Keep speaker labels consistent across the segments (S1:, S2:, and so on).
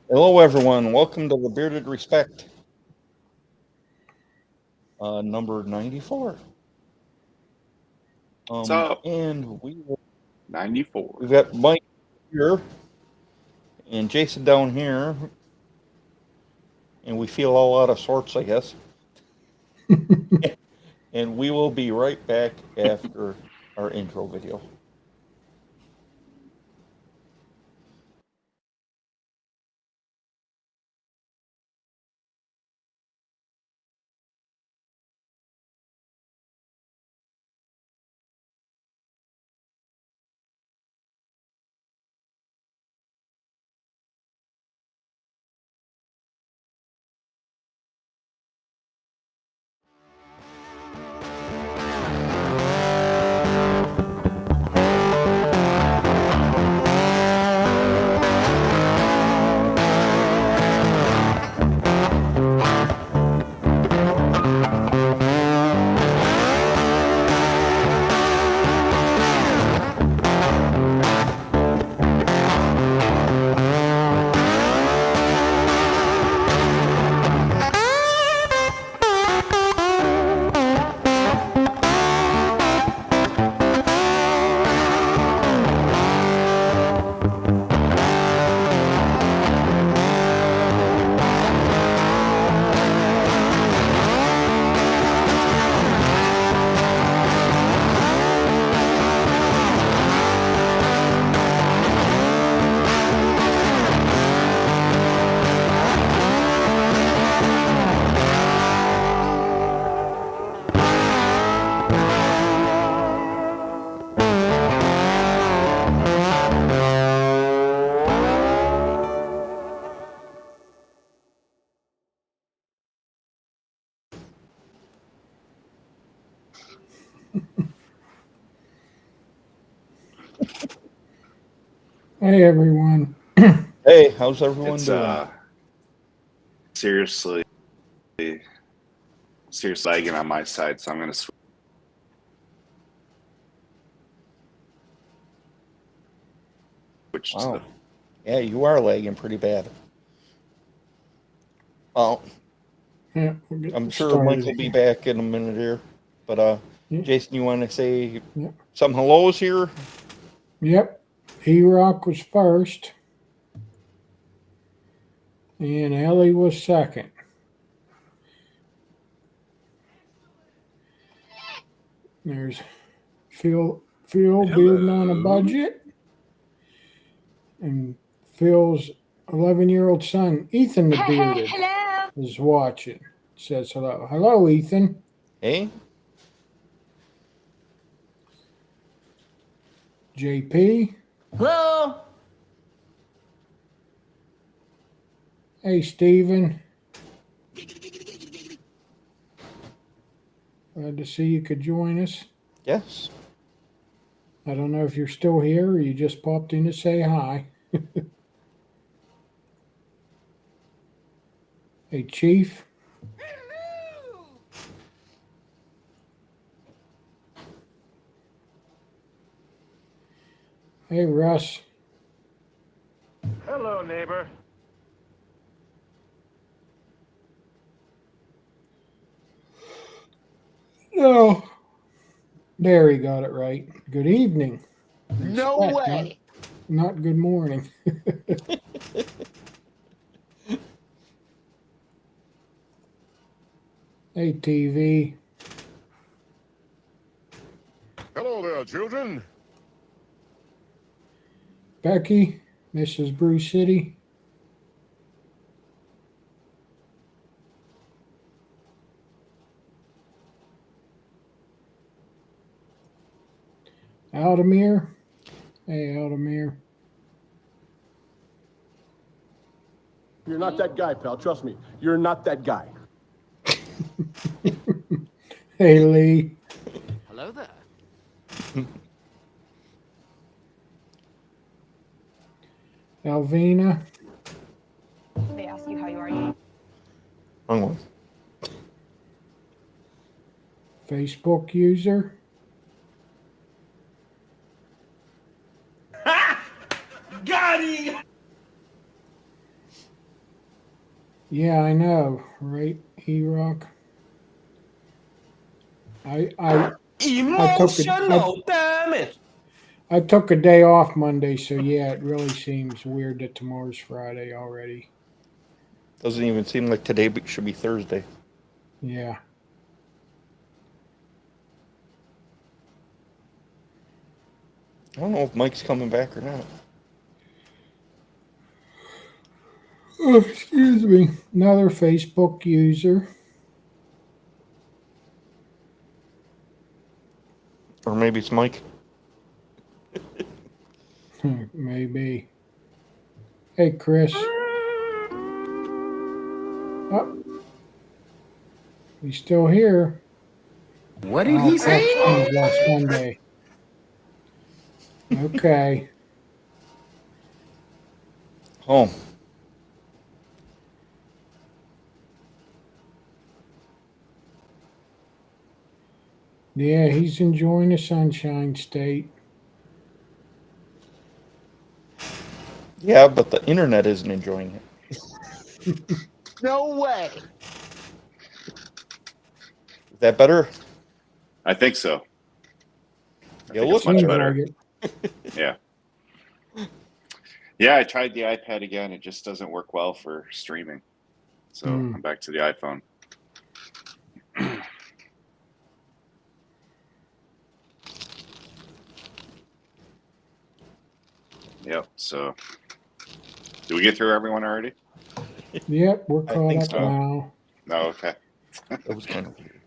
S1: Hello, everyone. Welcome to the Bearded Respect, number 94.
S2: What's up?
S1: And
S2: 94.
S1: we've got Mike here and Jason down here, and we feel all out of sorts, I guess. And we will be right back after our intro video.
S3: Hey everyone.
S1: Hey, how's everyone
S2: It's
S1: doing?
S2: seriously lagging on my side, so I'm gonna switch to
S1: Wow.
S2: the.
S1: Yeah, you are lagging pretty bad. Well,
S3: Yeah, we'll get
S1: I'm sure Mike
S3: started
S1: will be
S3: here.
S1: back in a minute here. But
S3: Yeah,
S1: Jason, you want to say
S3: yeah.
S1: some hellos here?
S3: Yep. E-Rock was first, and Ellie was second. There's Phil bearding on a budget, and Phil's 11-year-old son, Ethan the bearded,
S4: Hello.
S3: is watching. Says hello. Hello, Ethan.
S1: Hey?
S3: JP.
S4: Hello.
S3: Hey, Steven. Glad to see you could join us.
S1: Yes.
S3: I don't know if you're still here or you just popped in to say hi. Hey, Chief. Hey, Russ.
S5: Hello, neighbor.
S3: Oh, there he got it right. Good evening.
S4: No
S3: Respect,
S4: way.
S3: not good morning. Hey, TV.
S5: Hello there, children.
S3: Becky. Mrs. Bruce City. Aldemir. Hey, Aldemir.
S6: You're not that guy, pal. Trust me. You're not that guy.
S3: Hey, Lee.
S4: Hello there.
S3: Alvina.
S7: They ask you how you are.
S1: Wrong one.
S3: Facebook user.
S4: Got him.
S3: Yeah, I know, right, E-Rock? I
S8: Emotional, damn it!
S3: I took a day off Monday, so yeah, it really seems weird that tomorrow's Friday already.
S1: Doesn't even seem like today should be Thursday.
S3: Yeah.
S1: I don't know if Mike's coming back or not.
S3: Oh, excuse me. Another Facebook user.
S1: Or maybe it's Mike.
S3: Maybe. Hey, Chris. Oh, he's still here.
S4: What did he say?
S3: Changed last Sunday. Okay.
S1: Home.
S3: Yeah, he's enjoying the Sunshine State.
S1: Yeah, but the internet isn't enjoying it.
S4: No way.
S1: Is that better?
S2: I think so. I
S1: Yeah,
S2: think
S1: look
S2: it's much
S3: Seems
S2: better.
S3: like it.
S2: Yeah. Yeah, I tried the iPad again. It just doesn't work well for streaming. So I'm back to the iPhone. Yep. So, did we get through everyone already?
S3: Yep, we're
S1: I
S3: caught
S1: think
S3: up
S1: so.
S3: now.
S2: No. Okay.
S1: That was kind of weird.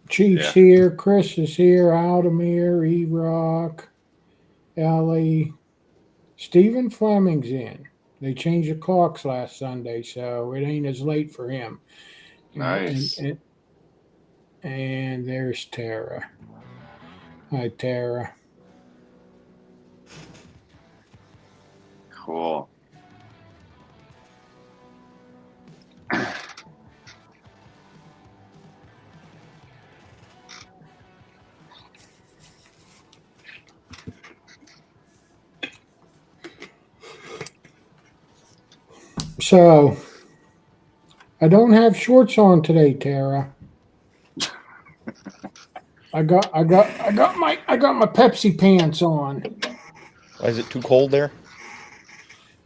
S3: Chief's
S2: Yeah.
S3: here, Chris is here, Aldemir, E-Rock, Ellie. Stephen Fleming's in. They changed the clocks last Sunday, so it ain't as late for him.
S2: Nice.
S3: And there's Tara. Hi, Tara.
S2: Cool.
S3: So, I don't have shorts on today, Tara. I got my Pepsi pants on.
S1: Why is it too cold there?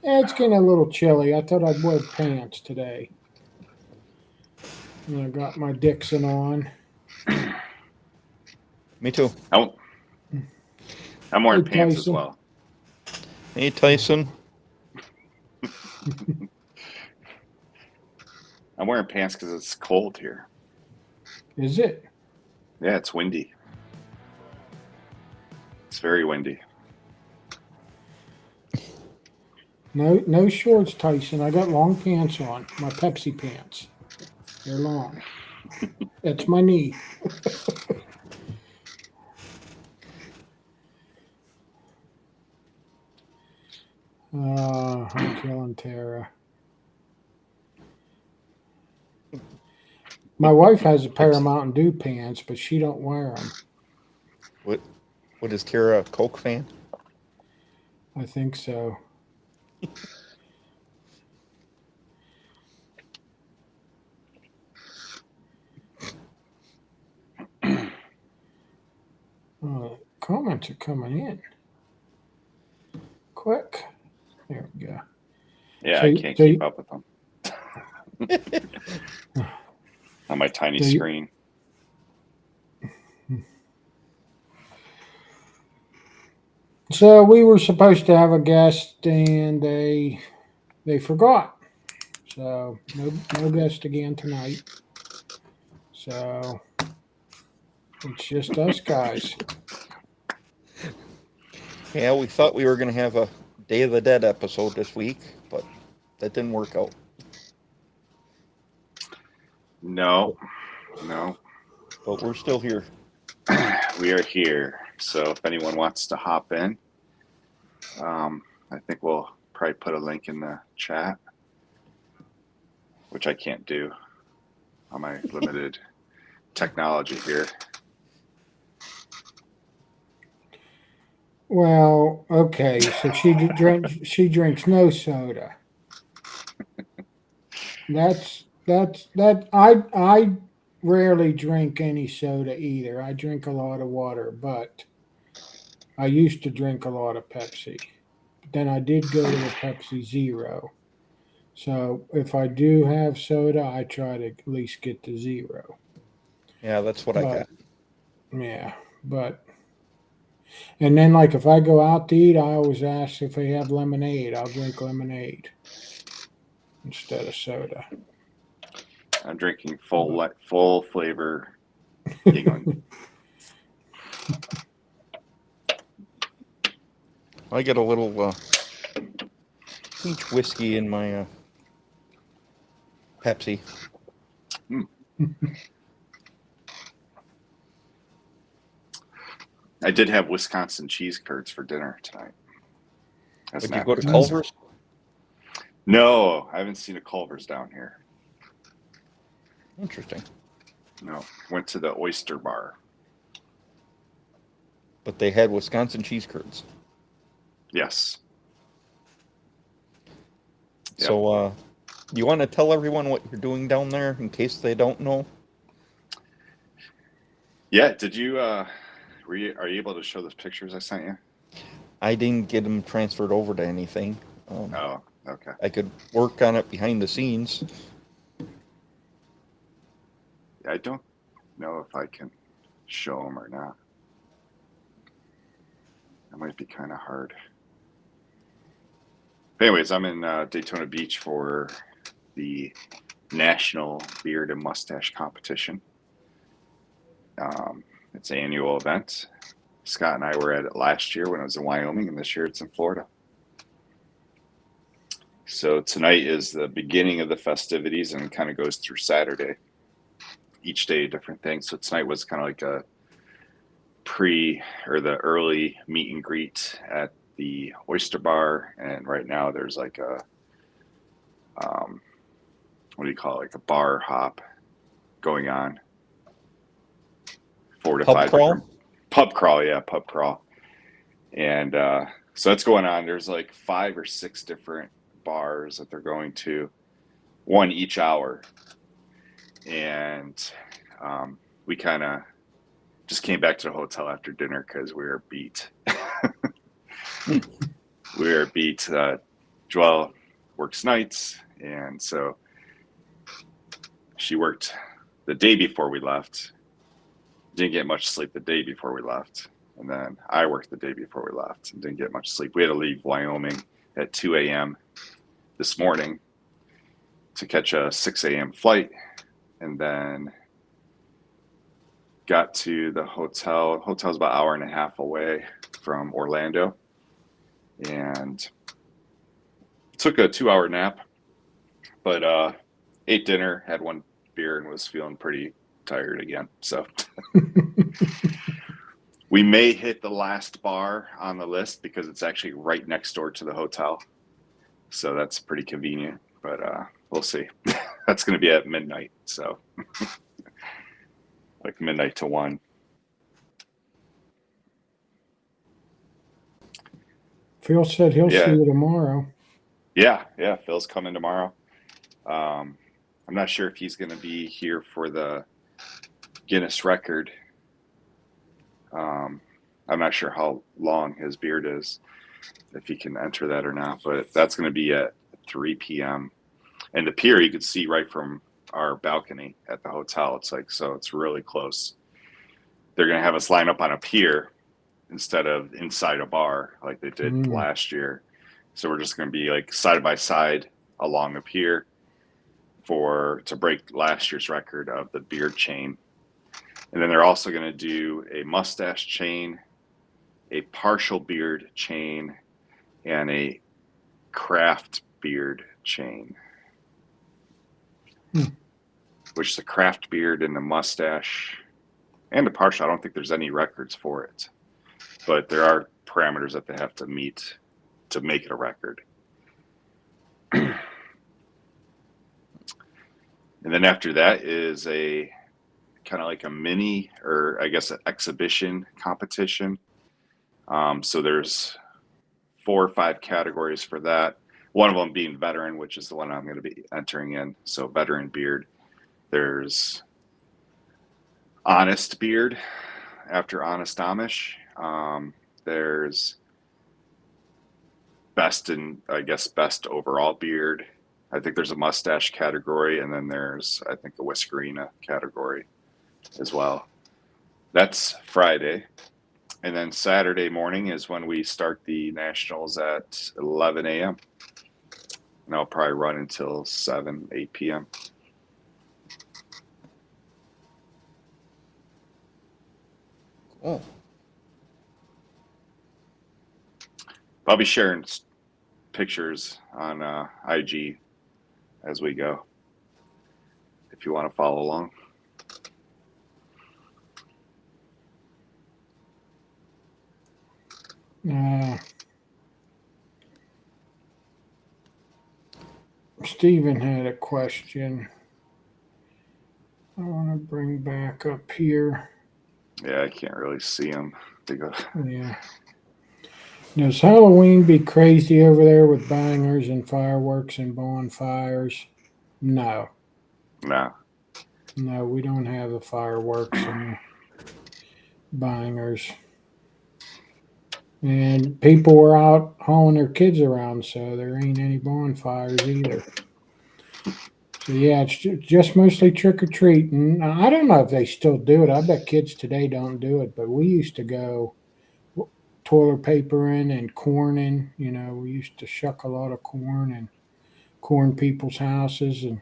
S3: It's getting a little chilly. I thought I'd wear pants today. And I got my Dixon on.
S1: Me too.
S2: I'm wearing
S3: Hey,
S2: pants as
S3: Tyson.
S2: well.
S1: Hey, Tyson.
S2: I'm wearing pants because it's cold here.
S3: Is it?
S2: Yeah, it's windy. It's very windy.
S3: No shorts, Tyson. I got long pants on. My Pepsi pants. They're long. That's my knee. I'm killing Tara. My wife has a pair of Mountain Dew pants, but she don't wear them.
S1: What is Tara, a Coke fan?
S3: I think so. Comments are coming in. Quick. There we go.
S2: Yeah,
S3: So-
S2: I can't
S3: so
S2: keep
S3: you-
S2: up with them on my tiny
S3: So you-
S2: screen.
S3: So we were supposed to have a guest and they forgot. So no guest again tonight. So it's just us guys.
S1: Yeah, we thought we were going to have a Day of the Dead episode this week, but that didn't work out.
S2: No.
S1: But we're still here.
S2: We are here. So if anyone wants to hop in, I think we'll probably put a link in the chat, which I can't do on my limited technology here.
S3: Well, okay. So she drinks no soda. I rarely drink any soda either. I drink a lot of water, but I used to drink a lot of Pepsi. But then I did go to a Pepsi Zero. So if I do have soda, I try to at least get to zero.
S1: Yeah, that's what I
S3: But
S1: got.
S3: yeah, but and then like if I go out to eat, I always ask if they have lemonade. I'll drink lemonade instead of soda.
S2: I'm drinking full flavor Yingling.
S1: I get a little peach whiskey in my Pepsi.
S2: I did have Wisconsin cheese curds for dinner tonight. That's
S1: Would you
S2: not
S1: go to
S2: good.
S1: Culver's?
S2: No, I haven't seen a Culver's down here.
S1: Interesting.
S2: No, went to the Oyster Bar.
S1: But they had Wisconsin cheese curds.
S2: Yes. Yep.
S1: So, you want to tell everyone what you're doing down there in case they don't know?
S2: Yeah. Did you? Are you able to show those pictures I sent you?
S1: I didn't get them transferred over to anything.
S2: Oh, okay.
S1: I could work on it behind the scenes.
S2: I don't know if I can show them or not. That might be kind of hard. Anyways, I'm in Daytona Beach for the National Beard and Mustache Competition. It's an annual event. Scott and I were at it last year when I was in Wyoming, and this year it's in Florida. So tonight is the beginning of the festivities, and it kind of goes through Saturday. Each day a different thing. So tonight was kind of like a the early meet and greet at the Oyster Bar, and right now there's like a what do you call it, like a bar hop going on. 4 to
S1: Pub
S2: 5
S1: crawl?
S2: different pub crawl, and so that's going on. There's like 5 or 6 different bars that they're going to, one each hour, and we kind of just came back to the hotel after dinner because we were beat. Joelle works nights, and so she worked the day before we left. Didn't get much sleep the day before we left, and then I worked the day before we left and didn't get much sleep. We had to leave Wyoming at 2 a.m. this morning to catch a 6 a.m. flight, and then got to the hotel. The hotel's about an hour and a half away from Orlando, and took a 2-hour nap, but ate dinner, had one beer, and was feeling pretty tired again. So we may hit the last bar on the list because it's actually right next door to the hotel, so that's pretty convenient, but we'll see. That's going to be at midnight, so like midnight to 1.
S3: Phil said he'll
S2: Yeah.
S3: see you tomorrow.
S2: Yeah, Phil's coming tomorrow. I'm not sure if he's going to be here for the Guinness record. I'm not sure how long his beard is, if he can enter that or not, but that's going to be at 3 p.m. And the pier you could see right from our balcony at the hotel. It's like, so it's really close. They're going to have us line up on a pier instead of inside a bar like they did last year. So we're just going to be like side by side along the pier to break last year's record of the beard chain. And then they're also going to do a mustache chain, a partial beard chain, and a craft beard chain. Which the craft beard and the mustache and the partial, I don't think there's any records for it. But there are parameters that they have to meet to make it a record. And then after that is a kind of like a mini, or I guess an exhibition competition. So there's 4 or 5 categories for that. One of them being veteran, which is the one I'm going to be entering in. So veteran beard. There's honest beard after honest Amish. There's best overall beard. I think there's a mustache category, and then there's, I think, a whiskerina category as well. That's Friday. And then Saturday morning is when we start the nationals at 11 a.m. And I'll probably run until 8 p.m.
S1: Oh,
S2: I'll be sharing pictures on IG as we go, if you want to follow along.
S3: Stephen had a question. I want to bring back up here.
S2: Yeah, I can't really see them. They go.
S3: Yeah. Does Halloween be crazy over there with bangers and fireworks and bonfires? No.
S2: No.
S3: No, we don't have the fireworks and bangers. And people were out hauling their kids around, so there ain't any bonfires either. So yeah, it's just mostly trick or treating. I don't know if they still do it. I bet kids today don't do it, but we used to go toilet papering and corning. You know, we used to shuck a lot of corn and corn people's houses and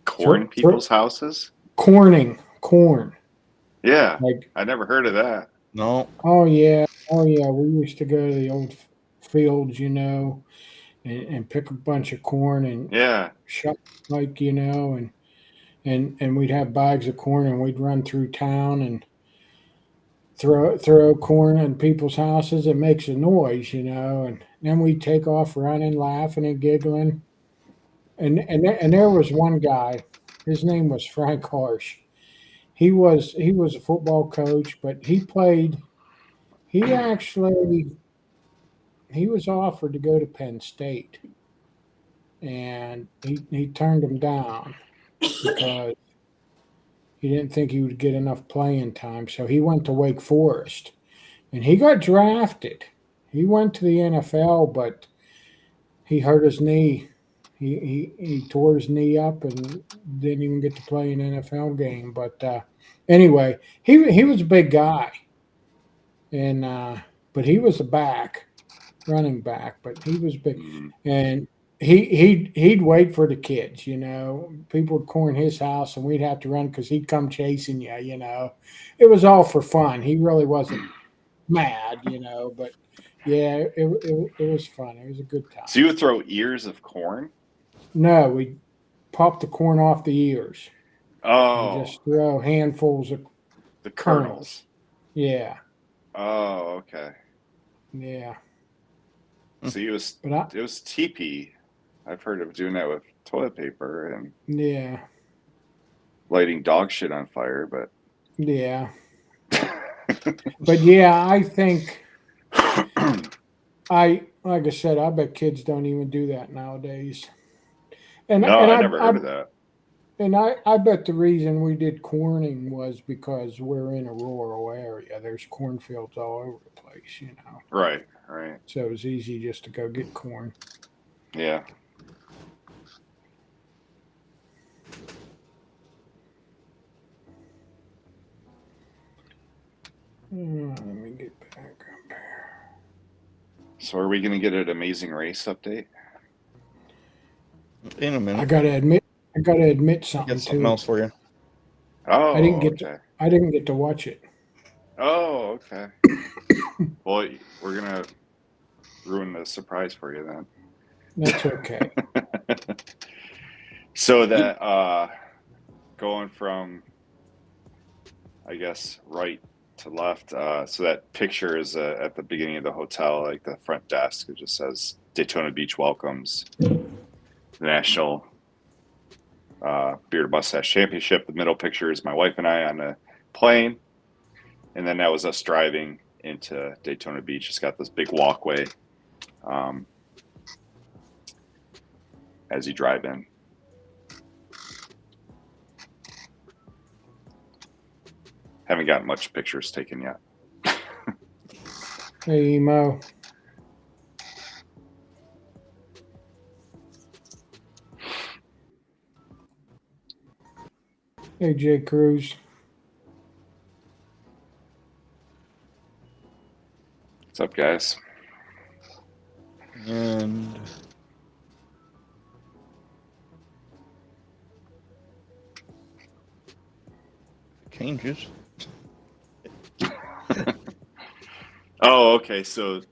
S2: Corn people's houses?
S3: corn.
S2: Yeah,
S3: Like,
S2: I never heard of that.
S1: no.
S3: oh yeah. We used to go to the old fields, you know, and pick a bunch of corn and
S2: Yeah.
S3: shuck, like, you know, and we'd have bags of corn and we'd run through town and throw corn in people's houses. It makes a noise, you know, and then we'd take off running, laughing and giggling. And there was one guy, his name was Frank Harsh. He was a football coach, but he was offered to go to Penn State, and he turned him down because he didn't think he would get enough playing time. So he went to Wake Forest, and he got drafted. He went to the NFL, but he hurt his knee. He tore his knee up and didn't even get to play an NFL game. But anyway, he was a big guy, and but he was a running back. But he was big, and he'd wait for the kids. You know, people would corn his house, and we'd have to run because he'd come chasing you. You know, it was all for fun. He really wasn't mad. You know, but yeah, it was fun. It was a good time.
S2: So you would throw ears of corn?
S3: No, we pop the corn off the ears.
S2: Oh.
S3: And just throw handfuls of
S2: The kernels.
S3: Yeah.
S2: Oh, okay.
S3: Yeah.
S2: So it was teepee. I've heard of doing that with toilet paper and
S3: Yeah.
S2: lighting dog shit on fire, but
S3: Yeah. But yeah, I think like I said, I bet kids don't even do that nowadays. And
S2: I never heard of that.
S3: And I bet the reason we did corning was because we're in a rural area. There's cornfields all over the place, you know.
S2: Right.
S3: So it was easy just to go get corn.
S2: Yeah.
S3: Let me get back up here.
S2: So are we going to get an Amazing Race update?
S1: In a minute.
S3: I gotta admit something
S1: Got something
S3: too.
S1: else for you.
S2: Oh,
S3: I didn't get to watch it.
S2: Oh, okay. Well, we're going to ruin the surprise for you then.
S3: That's okay.
S2: So that going from, I guess, right to left, so that picture is at the beginning of the hotel, like the front desk. It just says Daytona Beach welcomes the National Beard Mustache Championship. The middle picture is my wife and I on a plane, and then that was us driving into Daytona Beach. It's got this big walkway. as you drive in. Haven't got much pictures taken yet.
S3: Hey, Mo. Hey, Jay Cruz.
S2: What's up, guys?
S1: And changes.
S2: Oh, okay. So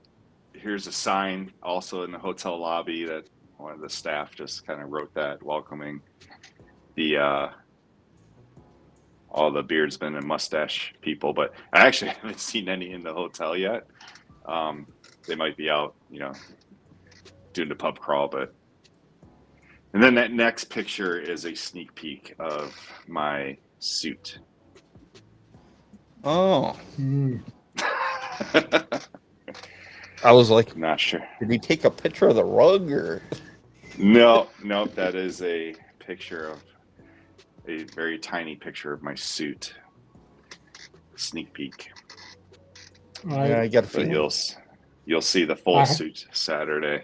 S2: here's a sign also in the hotel lobby that one of the staff just kind of wrote that, welcoming the all the beardsmen and mustache people. But I actually haven't seen any in the hotel yet. They might be out, doing the pub crawl. But and then that next picture is a sneak peek of my suit.
S1: Oh,
S3: Mm.
S1: I was like,
S2: Not sure.
S1: did he take a picture of the rug or?
S2: No, that is a picture of a very tiny picture of my suit. Sneak peek.
S1: Yeah, I got a
S2: But
S1: feeling.
S2: you'll see the full
S3: I-
S2: suit Saturday.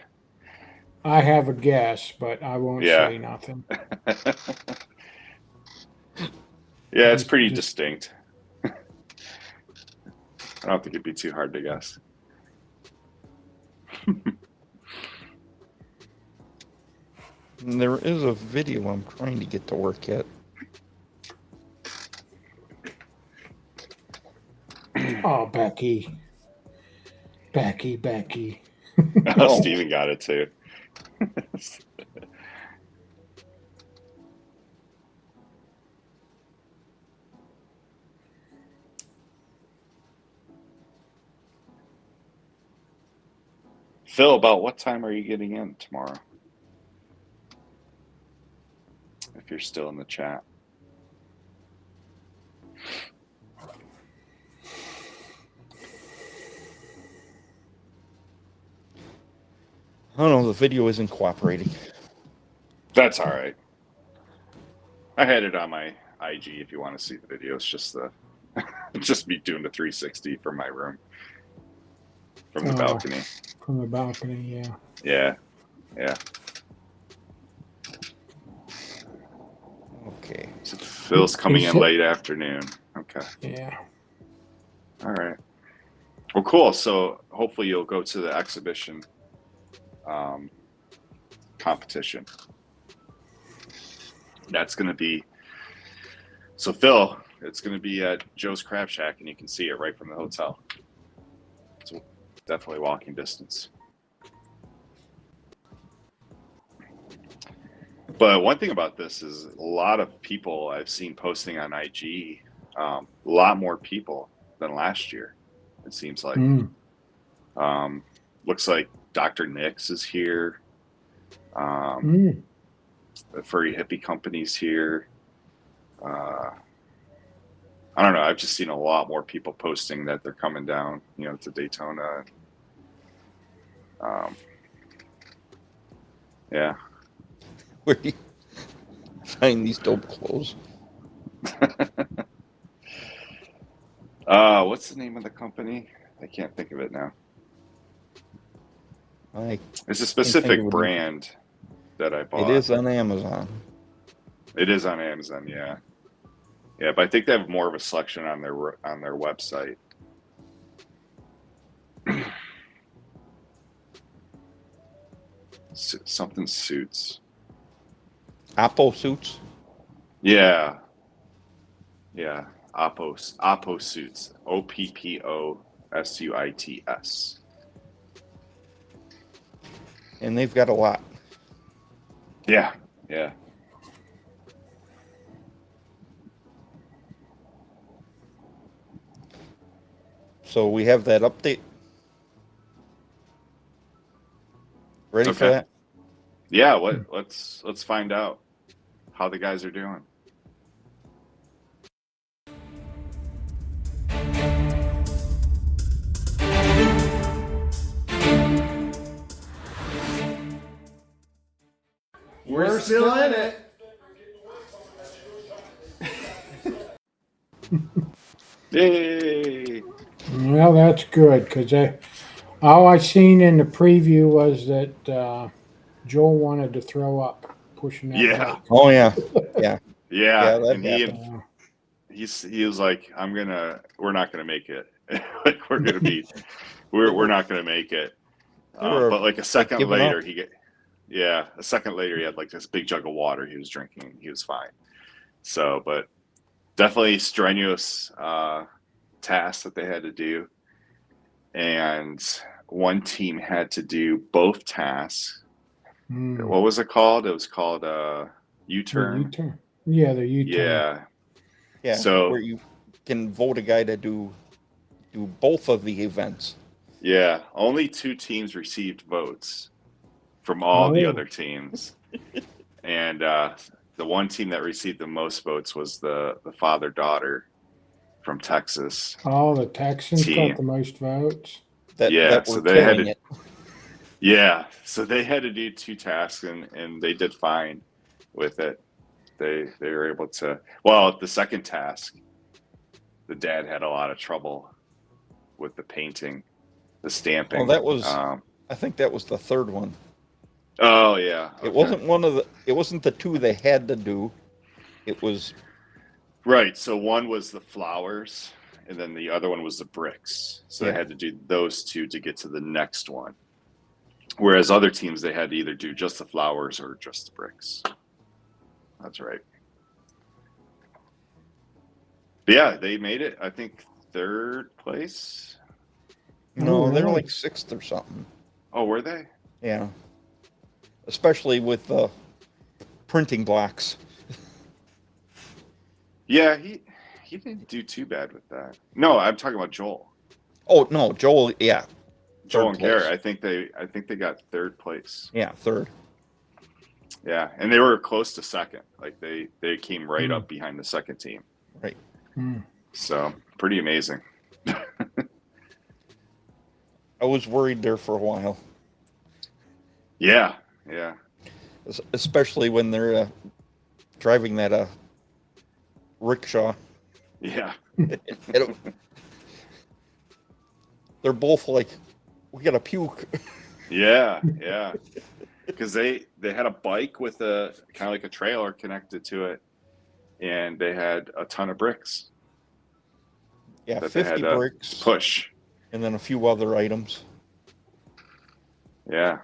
S3: I have a guess, but I won't
S2: Yeah.
S3: say nothing.
S2: Yeah, it's
S3: Just-
S2: pretty
S3: just-
S2: distinct. I don't think it'd be too hard to guess.
S1: And there is a video I'm trying to get to work yet.
S3: Oh, Becky. Becky.
S2: Oh, Steven got it too. Phil, about what time are you getting in tomorrow? If you're still in the chat.
S1: I don't know, the video isn't cooperating.
S2: That's all right. I had it on my IG if you want to see the video. It's just just me doing the 360 from my room. From the
S3: Oh.
S2: balcony.
S3: From the balcony, yeah.
S2: Yeah.
S1: Okay.
S2: So Phil's coming in late afternoon. Okay.
S3: Yeah.
S2: All right. Well, cool. So hopefully you'll go to the exhibition competition. That's going to be, so Phil, it's going to be at Joe's Crab Shack, and you can see it right from the hotel. So definitely walking distance. But one thing about this is a lot of people I've seen posting on IG, a lot more people than last year, it seems like. Looks like Dr. Nix is here. The Furry Hippie Company's here. I don't know. I've just seen a lot more people posting that they're coming down, to Daytona. Yeah.
S1: Where do you find these dope clothes?
S2: What's the name of the company? I can't think of it now. It's a specific brand that I bought.
S1: It is on Amazon.
S2: It is on Amazon, yeah. Yeah, but I think they have more of a selection on their website. Something suits.
S1: Oppo suits.
S2: Yeah. Oppo suits. OPPOSUITS.
S1: And they've got a lot.
S2: Yeah.
S1: So we have that update. Ready for
S2: Okay.
S1: that?
S2: Yeah, let's find out how the guys are doing.
S4: We're still in it.
S2: Yay!
S3: Well, that's good because all I seen in the preview was that Joel wanted to throw up pushing that.
S2: Yeah,
S3: button.
S1: Oh yeah, yeah,
S2: yeah.
S1: that
S2: And
S1: happened.
S2: he was like, we're not gonna make it. Like we're not gonna make it.
S1: They were,
S2: But like a second
S1: giving
S2: later,
S1: up.
S2: a second later, he had like this big jug of water he was drinking. He was fine. So, but definitely strenuous tasks that they had to do. And one team had to do both tasks.
S3: Hmm.
S2: What was it called? It was called
S3: The
S2: U-turn.
S3: U-turn. Yeah, the U-turn.
S2: Yeah.
S1: Yeah,
S2: So-
S1: where you can vote a guy to do both of the events.
S2: Yeah. Only 2 teams received votes from all the
S3: Oh.
S2: other teams. And the one team that received the most votes was the father-daughter from Texas.
S3: Oh, the Texans
S2: Team.
S3: got the most votes.
S1: That
S2: So
S1: were
S2: they had
S1: killing
S2: to-
S1: it.
S2: Yeah, so they had to do 2 tasks, and they did fine with it. They were able to. Well, the second task, the dad had a lot of trouble with the painting, the stamping.
S1: Oh, that was. I think that was the third one.
S2: Oh yeah,
S1: It
S2: okay.
S1: wasn't It wasn't the 2 they had to do. It was.
S2: Right. So one was the flowers, and then the other one was the bricks. So
S1: Yeah.
S2: they had to do those 2 to get to the next one. Whereas other teams, they had to either do just the flowers or just the bricks. That's right. But yeah, they made it. I think 3rd place.
S1: No,
S3: Oh,
S1: they were
S3: really?
S1: like 6th or something.
S2: Oh, were they?
S1: Yeah. Especially with the printing blocks.
S2: Yeah, he didn't do too bad with that. No, I'm talking about Joel.
S1: Oh no, Joel. Yeah,
S2: Joel
S1: Third
S2: and Garrett.
S1: place.
S2: I think they got 3rd place.
S1: yeah, 3rd.
S2: Yeah, and they were close to 2nd. Like they came right
S3: Hmm.
S2: up behind the 2nd team.
S1: Right.
S3: Hmm.
S2: So pretty amazing.
S1: I was worried there for a while,
S2: Yeah.
S1: especially when they're driving that rickshaw.
S2: Yeah.
S1: They're both like, we gotta puke.
S2: Yeah. Because they had a bike with a kind of like a trailer connected to it, and they had a ton of bricks
S1: Yeah,
S2: that they
S1: 50
S2: had to
S1: bricks,
S2: push.
S1: and then a few other items.
S2: Yeah.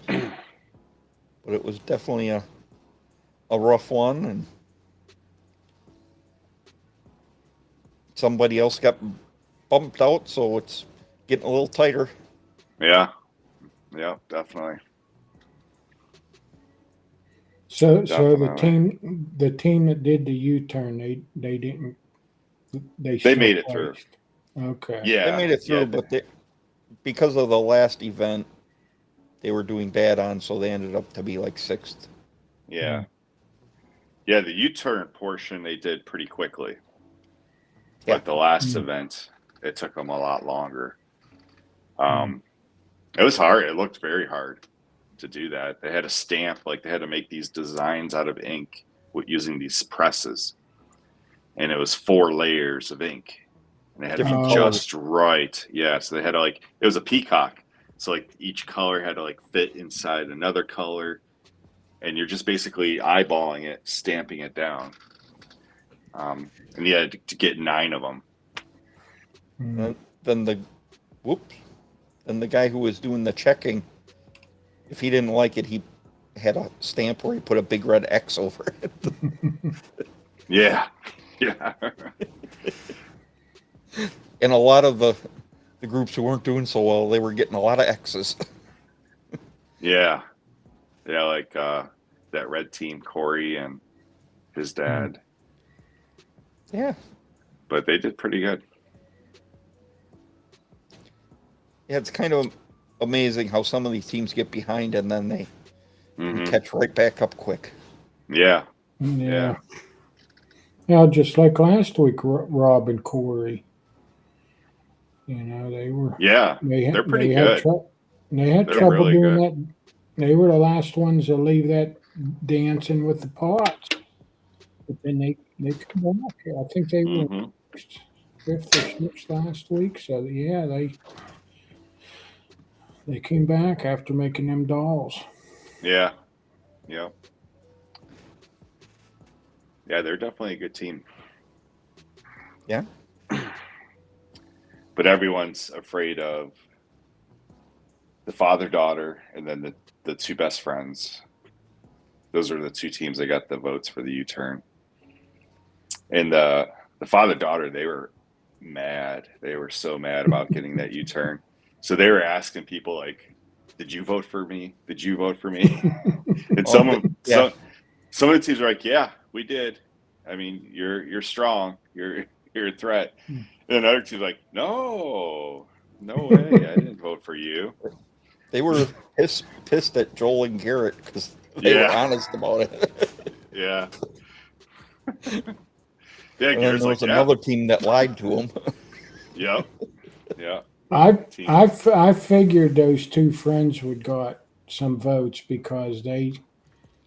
S1: But it was definitely a rough one, and somebody else got bumped out, so it's getting a little tighter.
S2: Yeah, definitely.
S3: So
S2: Definitely.
S3: the team that did the U-turn, they didn't. They
S2: made it through.
S3: placed. Okay.
S2: Yeah,
S1: They made it through,
S2: yeah,
S1: but because of the last event, they were doing bad on, so they ended up to be like 6th.
S2: yeah. The U-turn portion they did pretty quickly.
S1: Yeah.
S2: But the last
S3: Mm.
S2: event, it took them a lot longer. It was hard. It looked very hard to do that. They had a stamp, like they had to make these designs out of ink using these presses, and it was 4 layers of ink, and they had to
S1: Different
S2: be
S1: colors.
S2: just right. Yeah, so they had to it was a peacock, so like each color had to fit inside another color, and you're just basically eyeballing it, stamping it down. And you had to get 9 of them.
S3: Hmm.
S1: Then the guy who was doing the checking, if he didn't like it, he had a stamp where he put a big red X over it.
S2: Yeah.
S1: And a lot of the groups who weren't doing so well, they were getting a lot of X's.
S2: Yeah, like that red team, Corey and his dad.
S1: Yeah.
S2: But they did pretty good.
S1: Yeah, it's kind of amazing how some of these teams get behind and then they
S2: Mhm.
S1: catch right back up quick.
S2: Yeah,
S3: Yeah. Yeah, just like last week, Rob and Corey. They were.
S2: yeah,
S3: They had,
S2: they're pretty
S3: they had
S2: good.
S3: And they had
S2: They're
S3: trouble
S2: really
S3: doing
S2: good.
S3: that. They were the last ones to leave that dancing with the pots. But then they come back. I think they were
S2: Hmm.
S3: fifth or sixth last week. So yeah, they came back after making them dolls.
S2: Yeah. Yeah. Yeah, they're definitely a good team.
S1: Yeah.
S2: But everyone's afraid of the father daughter and then the two best friends. Those are the two teams that got the votes for the U-turn. And the father daughter, they were mad. They were so mad about getting that U-turn. So they were asking people like, "Did you vote for me? Did you vote for me?" And
S1: Oh, yeah.
S2: some of the teams were like, "Yeah, we did. I mean, you're strong. You're a threat."
S3: Hmm.
S2: And other teams like, "No, no way. I didn't vote for you."
S1: They were pissed at Joel and Garrett because they were
S2: Yeah,
S1: honest about it.
S2: yeah, yeah.
S1: And then
S2: Garrett's
S1: there
S2: like,
S1: was
S2: "Yeah,
S1: another team that lied to them.
S2: yep, yeah." Team,
S3: I figured those two friends would got some votes because they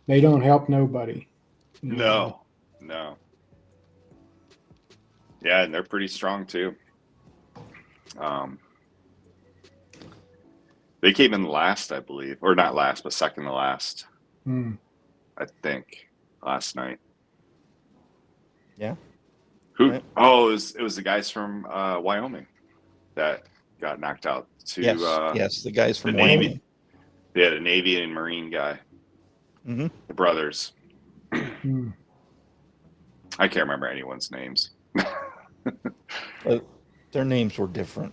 S3: don't help nobody. You know.
S2: no, no, yeah, and they're pretty strong too. Um, they came in last, I believe, or not last, but second to last,
S3: Hmm.
S2: I think, last night.
S1: Yeah.
S2: Who?
S1: Right.
S2: Oh, it was the guys from Wyoming that got knocked out to
S1: Yes, the guys
S2: the
S1: from
S2: Navy.
S1: Wyoming.
S2: They had a Navy and Marine guy,
S1: Hmm.
S2: the brothers.
S3: Hmm.
S2: I can't remember anyone's names.
S1: Their names were different.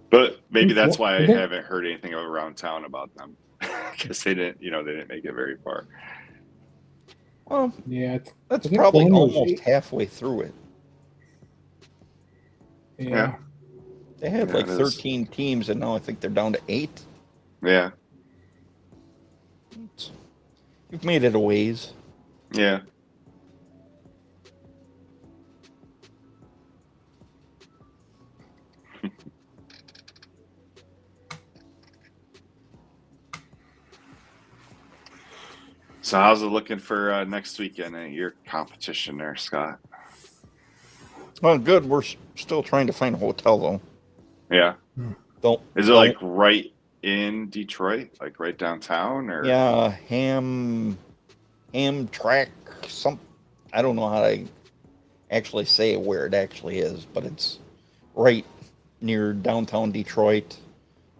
S2: But maybe that's
S3: Well,
S2: why
S3: I
S2: I
S3: think-
S2: haven't heard anything around town about them because they didn't make it very far.
S1: Well,
S3: Yeah,
S1: that's
S3: I think
S1: probably
S3: one was
S1: almost
S3: eight.
S1: halfway through it.
S3: Yeah.
S1: They had
S2: Yeah,
S1: like
S2: it is.
S1: 13 teams, and now I think they're down to 8.
S2: Yeah,
S1: You've made it a ways.
S2: yeah. So how's it looking for next weekend at your competition there, Scott?
S1: Well, good. We're still trying to find a hotel, though.
S2: Yeah.
S1: Don't.
S2: Is it like right in Detroit, like right downtown, or?
S1: Yeah, Amtrak. I don't know how to actually say where it actually is, but it's right near downtown Detroit,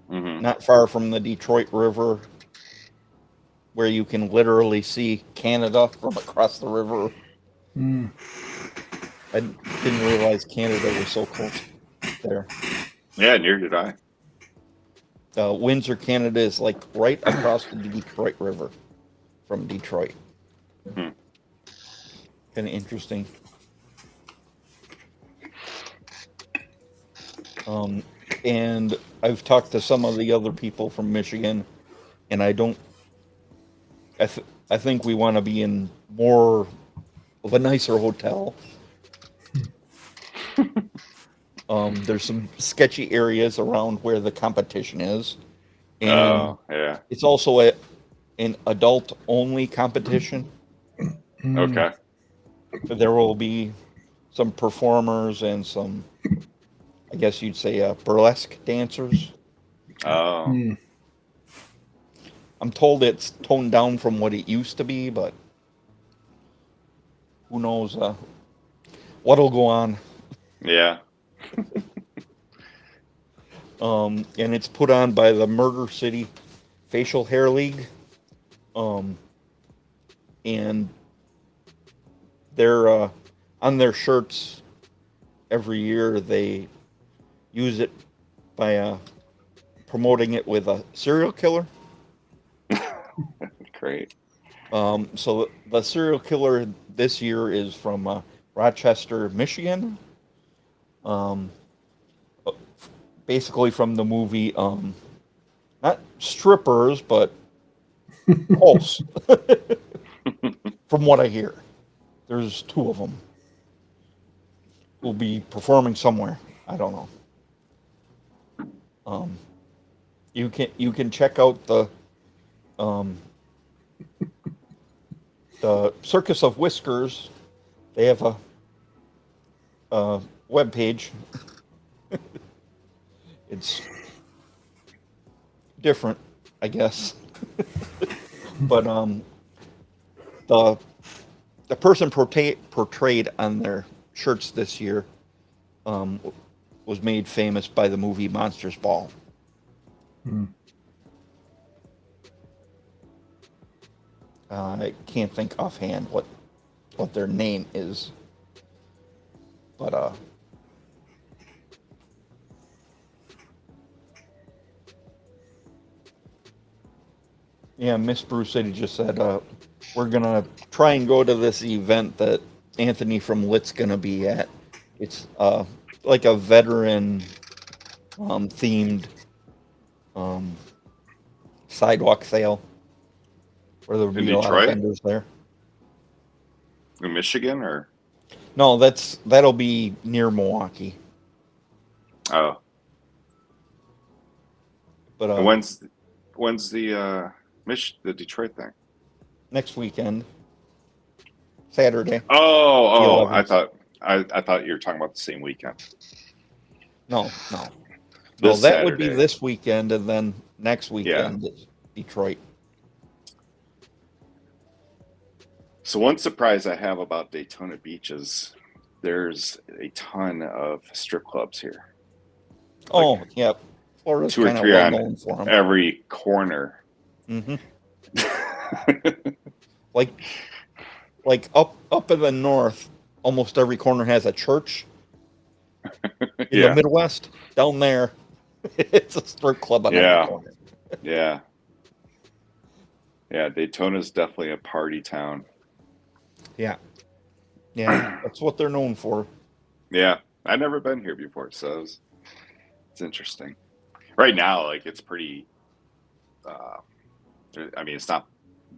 S2: Mhm.
S1: not far from the Detroit River, where you can literally see Canada from across the river.
S3: Hmm.
S1: I didn't realize Canada was so close there.
S2: Yeah, near did I.
S1: Windsor, Canada is like right across the Detroit River from Detroit.
S2: Hmm.
S1: Kind of interesting. And I've talked to some of the other people from Michigan, and I think we want to be in more of a nicer hotel. There's some sketchy areas around where the competition is, and
S2: Oh, yeah.
S1: it's also an adult-only competition.
S3: Hmm.
S2: Okay.
S1: There will be some performers and some, I guess you'd say, burlesque dancers.
S2: Oh,
S3: Hmm.
S1: I'm told it's toned down from what it used to be, but who knows what'll go on.
S2: yeah.
S1: And it's put on by the Murder City Facial Hair League. And they're on their shirts every year. They use it by promoting it with a serial killer.
S2: Great.
S1: So the serial killer this year is from Rochester, Michigan. Basically from the movie, not strippers, but close. From what I hear, there's 2 of them who'll be performing somewhere. I don't know. You can check out the Circus of Whiskers. They have a web page. It's different, I guess. But the person portrayed on their shirts this year was made famous by the movie Monsters Ball. I can't think offhand what their name is, but yeah, Miss Bruce City just said we're gonna try and go to this event that Anthony from Lit's gonna be at. It's like a veteran themed sidewalk sale where there'll be a lot of
S2: Detroit?
S1: vendors there.
S2: In Michigan or?
S1: No, that'll be near Milwaukee.
S2: Oh,
S1: But
S2: and when's the Detroit thing?
S1: next weekend, Saturday.
S2: Oh,
S1: The
S2: I
S1: 11th.
S2: thought you were talking about the same weekend.
S1: No.
S2: This
S1: That would be
S2: Saturday.
S1: this weekend, and then next weekend is Detroit.
S2: So one surprise I have about Daytona Beach is there's a ton of strip clubs here.
S1: Oh, yeah. Florida's
S2: 2 or
S1: kind of
S2: 3
S1: well
S2: on
S1: known for them.
S2: every corner.
S1: Hmm. Like up in the north, almost every corner has a church. In
S2: Yeah.
S1: the Midwest, down there, it's a strip club on
S2: Yeah.
S1: every corner.
S2: Yeah. Yeah, Daytona's definitely a party town.
S1: Yeah, that's what they're known for.
S2: Yeah, I've never been here before, so it's interesting. Right now, like it's pretty. I mean, it's not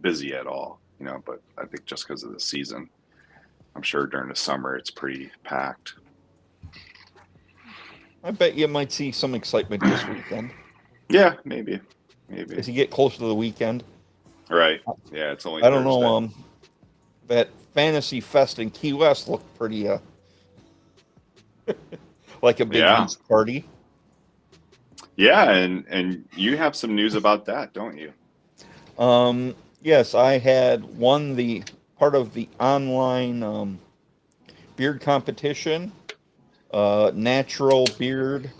S2: busy at all, But I think just because of the season, I'm sure during the summer it's pretty packed.
S1: I bet you might see some excitement this weekend
S2: Yeah, maybe.
S1: as you get closer to the weekend.
S2: Right. Yeah, it's only.
S1: I don't
S2: Thursday.
S1: know. That Fantasy Fest in Key West looked pretty like a big
S2: Yeah.
S1: huge party.
S2: Yeah, and you have some news about that, don't you?
S1: Yes, I had won the part of the online beard competition, natural beard,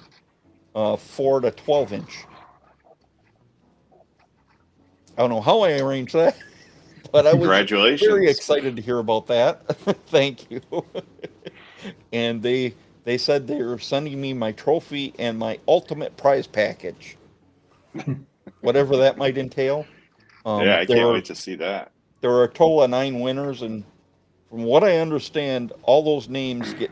S1: 4 to 12 inch. I don't know how I arranged that, but I was
S2: Congratulations.
S1: very excited to hear about that. Thank you. And they said they were sending me my trophy and my ultimate prize package, whatever that might entail.
S2: Yeah, I can't wait to see that.
S1: There were a total of 9 winners, and from what I understand, all those names get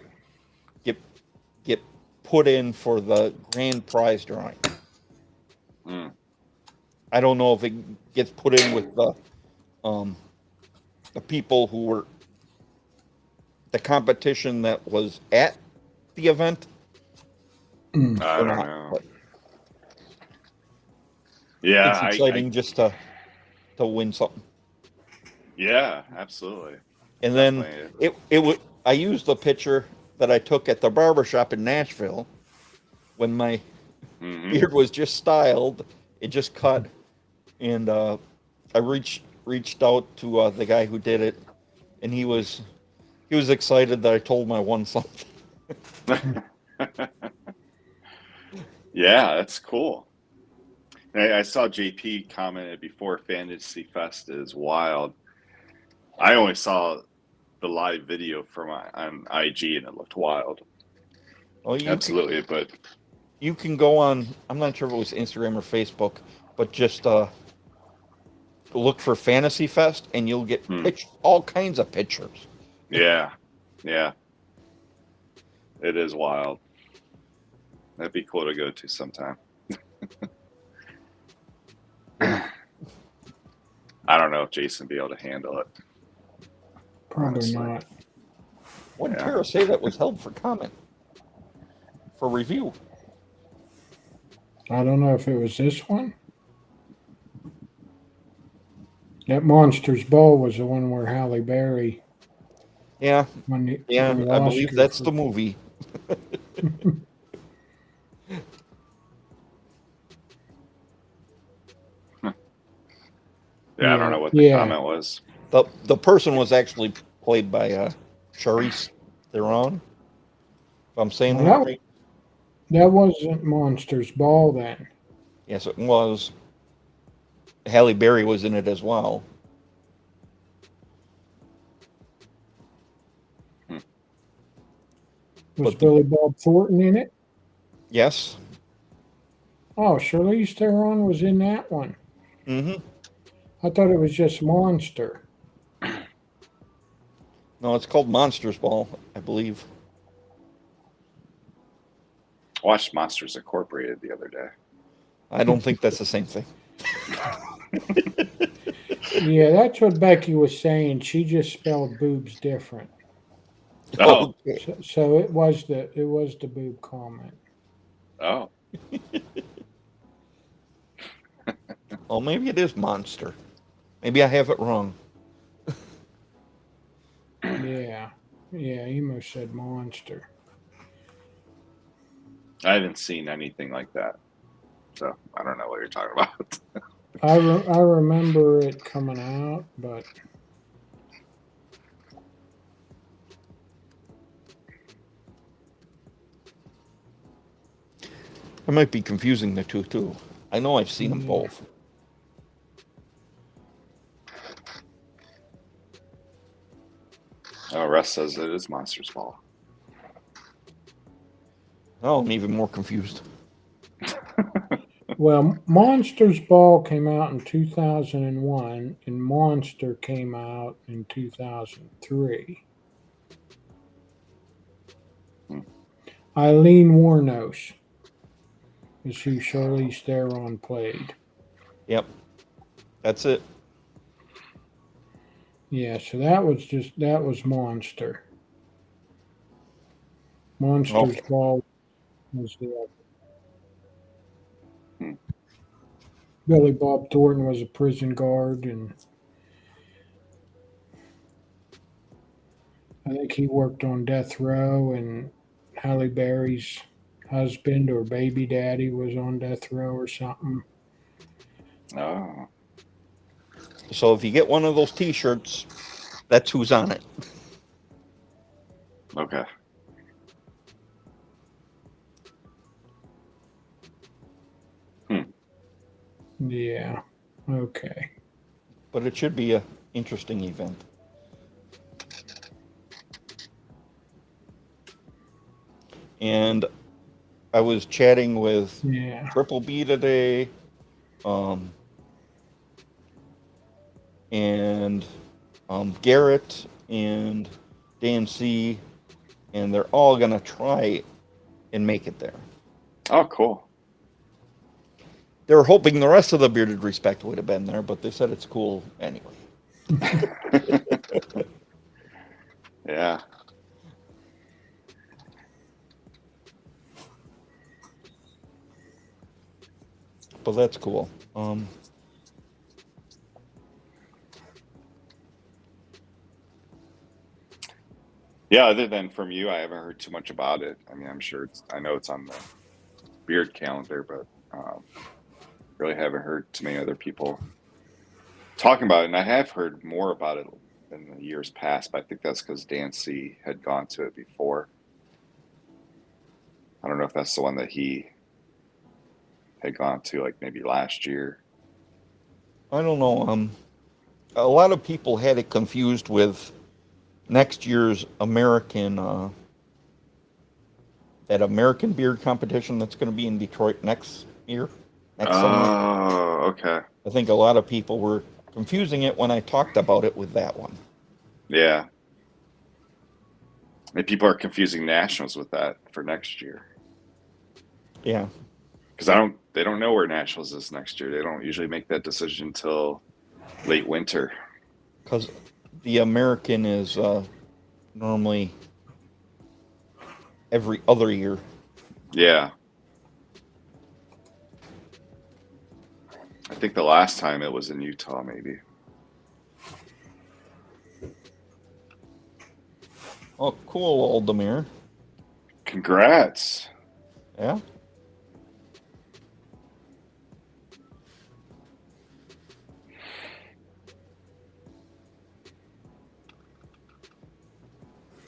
S1: put in for the grand prize drawing.
S2: Mm.
S1: I don't know if it gets put in with the people who were the competition that was at the event.
S2: I
S1: or
S2: don't
S1: not,
S2: know.
S1: but
S2: Yeah,
S1: it's exciting just to win something.
S2: Yeah, absolutely.
S1: And then
S2: Definitely.
S1: it would. I used the picture that I took at the barbershop in Nashville when my
S2: Mhm.
S1: beard was just styled. It just cut, and I reached out to the guy who did it, and he was excited that I told him I won something.
S2: Yeah, that's cool. I saw JP commented before Fantasy Fest is wild. I only saw the live video from on IG and it looked wild.
S1: Well,
S2: Absolutely, but
S1: you can go on. I'm not sure if it was Instagram or Facebook, but just look for Fantasy Fest, and you'll get all kinds of pictures.
S2: yeah, it is wild. That'd be cool to go to sometime. I don't know if Jason would be able to handle it.
S3: Probably
S2: Honestly.
S3: not.
S1: What did
S2: Yeah.
S1: Tara say that was held for comment? For review?
S3: I don't know if it was this one. That Monsters Ball was the one where Halle Berry
S1: Yeah,
S3: won the,
S1: yeah,
S3: won the
S1: I believe
S3: Oscar
S1: that's
S3: for-
S1: the movie.
S2: Yeah, I don't know what the
S3: Yeah.
S2: comment was.
S1: The person was actually played by Charlize Theron. If I'm saying
S3: Well,
S1: that
S3: that-
S1: right.
S3: That wasn't Monsters Ball then.
S1: Yes, it was. Halle Berry was in it as well.
S3: Was
S1: But-
S3: Billy Bob Thornton in it?
S1: Yes.
S3: Oh, Charlize Theron was in that one.
S1: Mm-hmm.
S3: I thought it was just Monster.
S1: No, it's called Monsters Ball, I believe.
S2: I watched Monsters Incorporated the other day.
S1: I don't think that's the same thing.
S3: Yeah, that's what Becky was saying. She just spelled boobs different.
S2: Oh,
S3: So it was the boob comment.
S2: oh,
S1: Well, maybe it is Monster. Maybe I have it wrong.
S3: Yeah. Yeah, you must said monster.
S2: I haven't seen anything like that, so I don't know what you're talking about.
S3: I remember it coming out, but
S1: I might be confusing the two too. I know I've seen them
S3: Yeah.
S1: both.
S2: Oh, Russ says it is Monsters Ball.
S1: Oh, I'm even more confused.
S3: well, Monsters Ball came out in 2001 and Monster came out in 2003. Eileen Warnos is who Charlize Theron played.
S1: Yep. That's it.
S3: Yeah, so that was Monster. Monsters
S1: Okay.
S3: Ball was the other.
S2: Hmm.
S3: Billy Bob Thornton was a prison guard, and I think he worked on death row, and Halle Berry's husband or baby daddy was on death row or something.
S2: Oh,
S1: So if you get one of those T-shirts, that's who's on it.
S2: okay.
S3: Yeah. Okay.
S1: But it should be a interesting event. And I was chatting with
S3: Yeah.
S1: Triple B today, and Garrett and Dan C, and they're all gonna try and make it there.
S2: Oh, cool.
S1: They were hoping the rest of the Bearded Respect would have been there, but they said it's cool anyway.
S2: Yeah.
S1: But that's cool.
S2: Yeah, other than from you, I haven't heard too much about it. I mean, I'm sure I know it's on the beard calendar, but really haven't heard too many other people talking about it. And I have heard more about it in the years past, but I think that's because Dan C had gone to it before. I don't know if that's the one that he had gone to, like maybe last year.
S1: I don't know. A lot of people had it confused with next year's American, that American beard competition that's going to be in Detroit next year, next summer.
S2: Oh, okay.
S1: I think a lot of people were confusing it when I talked about it with that one.
S2: Yeah. And people are confusing nationals with that for next year.
S1: Yeah.
S2: Because they don't know where nationals is next year. They don't usually make that decision until late winter.
S1: Because the American is normally every other year.
S2: Yeah. I think the last time it was in Utah, maybe.
S1: Oh, cool, Aldemir.
S2: Congrats.
S1: Yeah.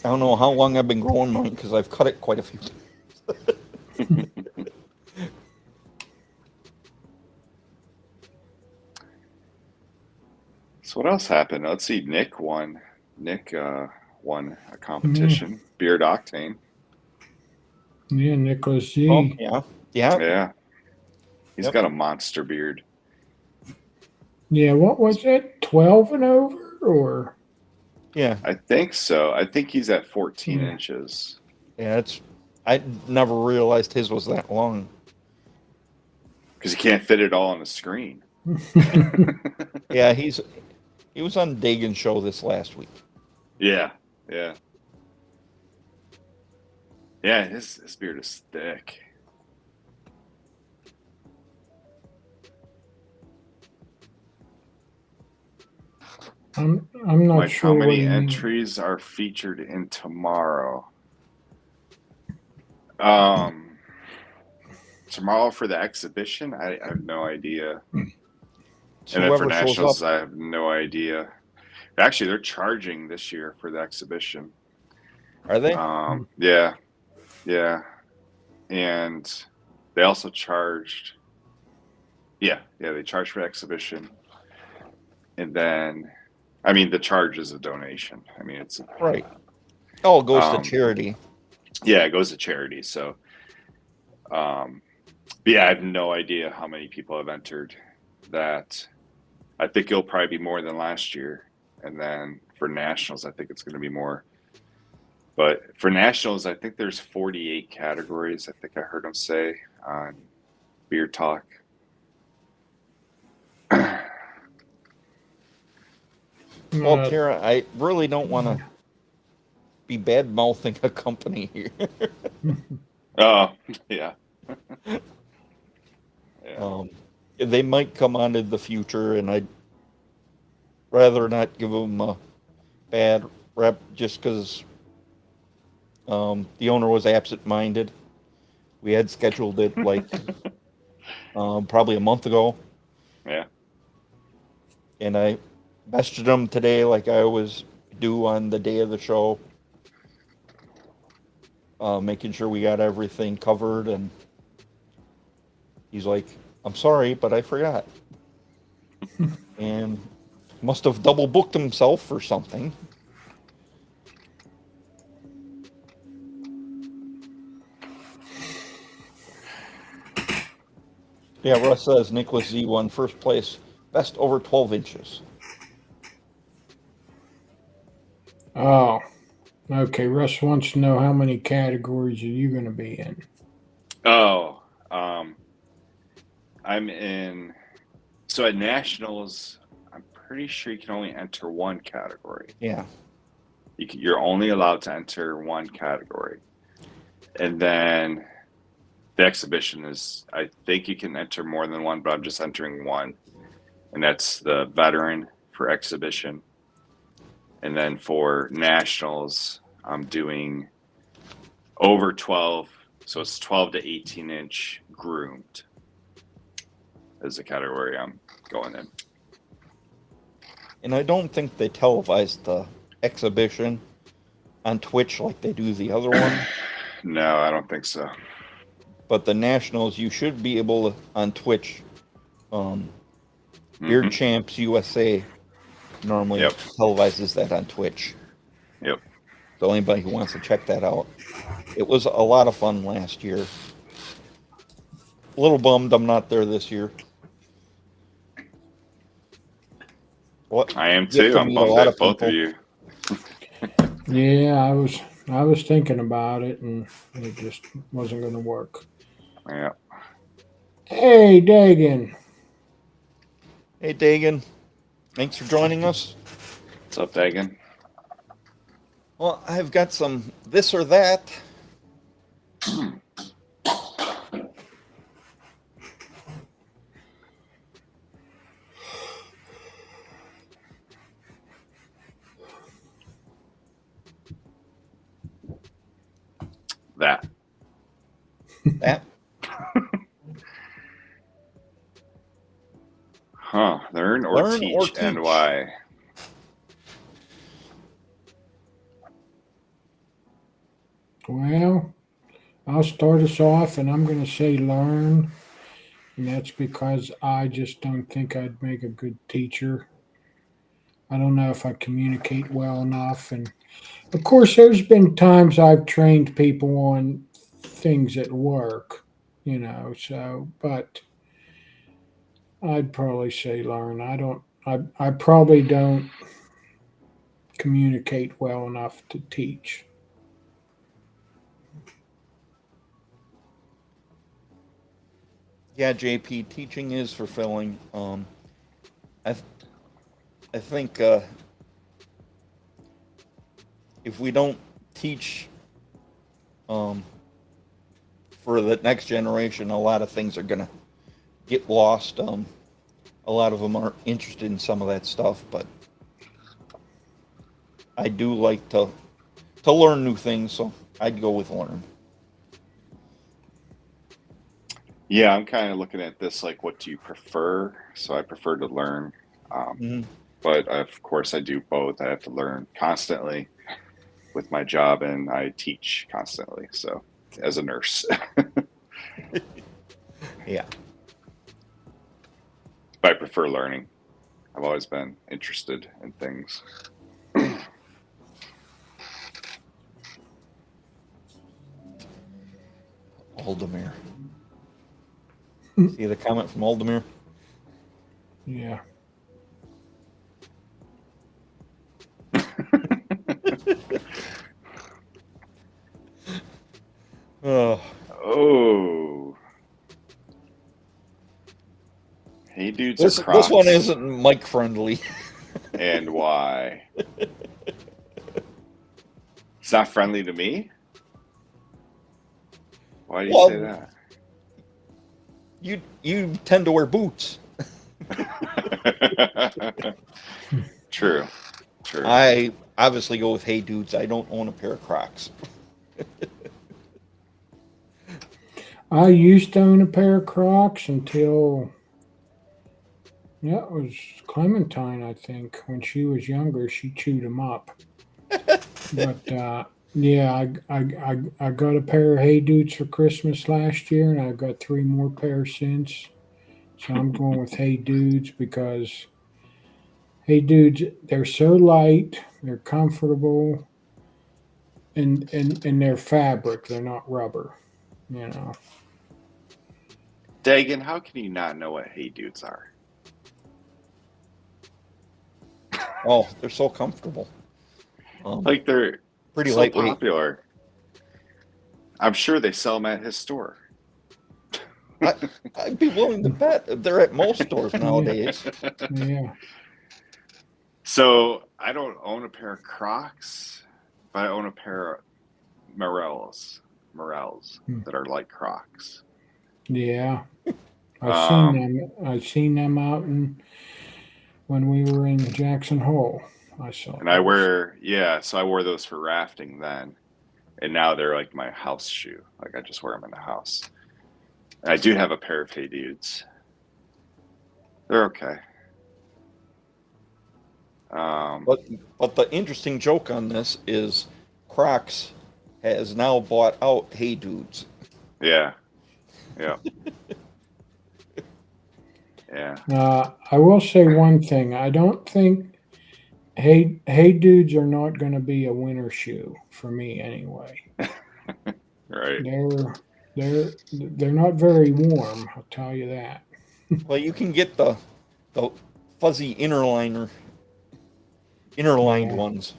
S1: I don't know how long I've been growing mine because I've cut it quite a few times.
S2: So what else happened? Let's see. Nick won. Nick won a competition. Beard Octane.
S3: Yeah, Nicholas Z.
S1: Oh, yeah. Yeah.
S2: Yeah. He's
S1: Yep.
S2: got a monster beard.
S3: Yeah, what was it? 12 and over, or
S1: Yeah.
S2: I think so. I think he's at 14
S3: Yeah.
S2: inches.
S1: Yeah. I never realized his was that long.
S2: Because you can't fit it all on the screen.
S1: Yeah, he was on Dagan's show this last week.
S2: Yeah. Yeah. Yeah, his beard is thick.
S3: I'm not
S2: Like,
S3: sure
S2: how
S3: what
S2: many
S3: he means.
S2: entries are featured in tomorrow? Tomorrow for the exhibition, I have no idea.
S1: So
S2: And then for
S1: whoever shows
S2: nationals,
S1: up,
S2: I have no idea. Actually, they're charging this year for the exhibition.
S1: are they?
S2: Yeah, yeah, and they also charged. Yeah, they charged for the exhibition, and then, I mean, the charge is a donation. I mean, it's
S1: Right. Oh, it goes to
S2: Um,
S1: charity.
S2: yeah, it goes to charity. So, but yeah, I have no idea how many people have entered that. I think it'll probably be more than last year. And then for nationals, I think it's going to be more. But for nationals, I think there's 48 categories. I think I heard him say on Beer Talk.
S1: Well, Tara, I really don't want to be bad mouthing a company here.
S2: Oh, yeah. Yeah.
S1: They might come on in the future, and I'd rather not give them a bad rep just because the owner was absent-minded. We had scheduled it like probably a month ago,
S2: Yeah.
S1: and I messaged him today like I always do on the day of the show, making sure we got everything covered, and he's like, I'm sorry, but I forgot. And must have double booked himself or something. Yeah, Russ says Nicholas Z won first place, best over 12 inches.
S3: Oh, okay. Russ wants to know how many categories are you going to be in?
S2: Oh, I'm in. So at nationals, I'm pretty sure you can only enter one category.
S1: Yeah.
S2: You're only allowed to enter one category. And then the exhibition is, I think you can enter more than one, but I'm just entering one. And that's the veteran for exhibition. And then for nationals, I'm doing over 12. So it's 12 to 18 inch groomed is the category I'm going in.
S1: And I don't think they televised the exhibition on Twitch like they do the other one.
S2: No, I don't think so.
S1: But the nationals, you should be able to, on Twitch, Beard Champs USA normally televises that on Twitch.
S2: Yep.
S1: So anybody who wants to check that out. It was a lot of fun last year. A little bummed I'm not there this year. What?
S2: I am
S1: You have
S2: too.
S1: to
S2: I'm
S1: meet a
S2: bummed
S1: lot
S2: at
S1: of
S2: both of
S1: people.
S2: you.
S3: Yeah, I was thinking about it, and it just wasn't going to work.
S2: Yeah.
S3: Hey, Dagan.
S1: Hey, Dagan. Thanks for joining us.
S2: What's up, Dagan?
S1: Well, I've got some this or that. That
S2: Huh. Learn or
S1: Learn
S2: teach,
S1: or teach.
S2: and why?
S3: Well, I'll start us off, and I'm going to say learn, and that's because I just don't think I'd make a good teacher. I don't know if I communicate well enough, and of course, there's been times I've trained people on things at work, so, but I'd probably say learn. I probably don't communicate well enough to teach.
S1: Yeah, JP, teaching is fulfilling. I I think if we don't teach um, for the next generation, a lot of things are gonna get lost. A lot of them aren't interested in some of that stuff, but I do like to learn new things, so I'd go with learn.
S2: Yeah, I'm kind of looking at this like, what do you prefer? So I prefer to learn.
S1: Mhm.
S2: But of course, I do both. I have to learn constantly with my job, and I teach constantly. So as a nurse,
S1: Yeah.
S2: but I prefer learning. I've always been interested in things.
S1: Aldemir. See the comment from Aldemir?
S3: Yeah.
S1: Oh,
S2: Oh, hey dudes
S1: this
S2: are
S1: this one
S2: Crocs,
S1: isn't mic friendly.
S2: and why? It's not friendly to me. Why do you say
S1: Well,
S2: that?
S1: you tend to wear boots.
S2: True, true.
S1: I obviously go with Hey Dudes. I don't own a pair of Crocs.
S3: I used to own a pair of Crocs until, yeah, it was Clementine, I think. When she was younger, she chewed them up. But yeah, I got a pair of Hey Dudes for Christmas last year, and I've got three more pairs since. So I'm going with Hey Dudes because Hey Dudes, they're so light, they're comfortable, and they're fabric. They're not rubber. You know.
S2: Dagan, how can you not know what Hey Dudes are?
S1: Oh, they're so comfortable.
S2: Like they're
S1: Pretty
S2: so
S1: lightweight.
S2: popular. I'm sure they sell them at his store.
S1: I'd be willing to bet they're at most stores nowadays.
S3: Yeah.
S2: So I don't own a pair of Crocs, but I own a pair of Morels
S3: Hmm.
S2: that are like Crocs.
S3: Yeah. I've seen
S2: Um,
S3: them. I've seen them out when we were in Jackson Hole. I saw
S2: and I
S3: those.
S2: so I wore those for rafting then, and now they're like my house shoe. Like I just wear them in the house. And I do have a pair of Hey Dudes. They're okay.
S1: But the interesting joke on this is Crocs has now bought out Hey Dudes.
S2: Yeah, yeah, yeah.
S3: I will say one thing. I don't think Hey Dudes are not going to be a winter shoe for me anyway.
S2: Right.
S3: They're not very warm. I'll tell you that.
S1: Well, you can get the fuzzy interlined
S3: Yeah.
S1: ones.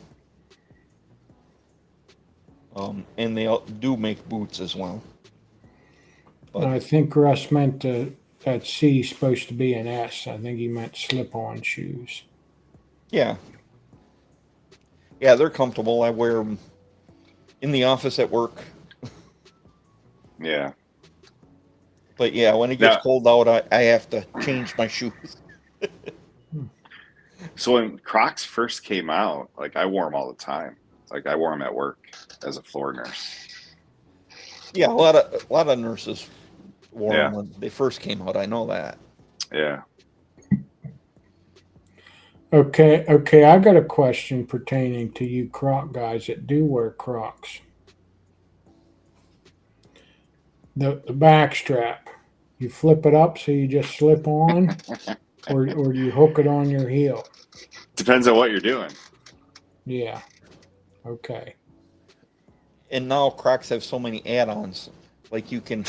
S1: And they do make boots as well. But
S3: I think Russ meant that C is supposed to be an S. I think he meant slip-on shoes.
S1: yeah, yeah, they're comfortable. I wear them in the office at work.
S2: Yeah.
S1: But yeah, when it gets
S2: Now,
S1: cold out, I have to change my shoes.
S2: so when Crocs first came out, like I wore them all the time. Like I wore them at work as a floor nurse.
S1: Yeah, a lot of nurses wore
S2: Yeah.
S1: them when they first came out. I know that.
S2: Yeah.
S3: Okay. I got a question pertaining to you Croc guys that do wear Crocs. The back strap, you flip it up so you just slip on, or do you hook it on your heel?
S2: Depends on what you're doing.
S3: Yeah. Okay.
S1: And now Crocs have so many add-ons, like you can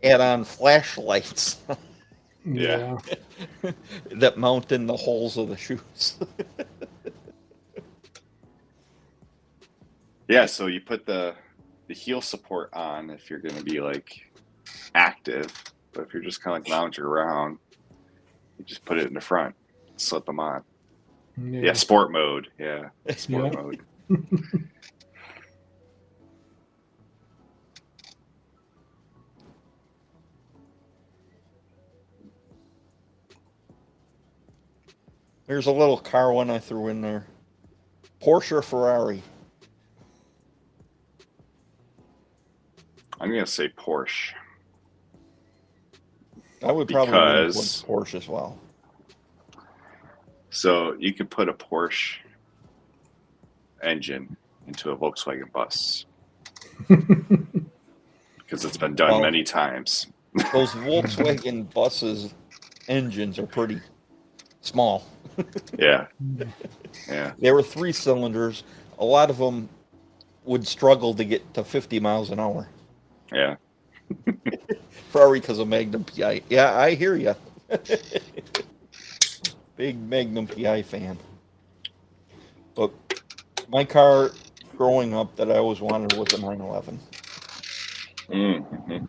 S1: add on flashlights
S2: Yeah.
S1: that mount in the holes of the shoes.
S2: Yeah. So you put the heel support on if you're going to be like active, but if you're just kind of like lounging around, you just put it in the front, slip them on. Yeah. Sport mode. Yeah. Sport
S3: Yeah.
S2: mode.
S1: There's a little car one I threw in there. Porsche or Ferrari?
S2: I'm going to say Porsche.
S1: I would probably lean
S2: Because-
S1: towards Porsche as well.
S2: So you could put a Porsche engine into a Volkswagen bus because it's been done
S1: Well-
S2: many times.
S1: Those Volkswagen buses engines are pretty small.
S2: Yeah. Yeah.
S1: They were 3 cylinders. A lot of them would struggle to get to 50 miles an hour.
S2: Yeah.
S1: Ferrari because of Magnum PI. Yeah, I hear you. Big Magnum PI fan. But my car growing up that I always wanted was a 911.
S2: Mm-hmm.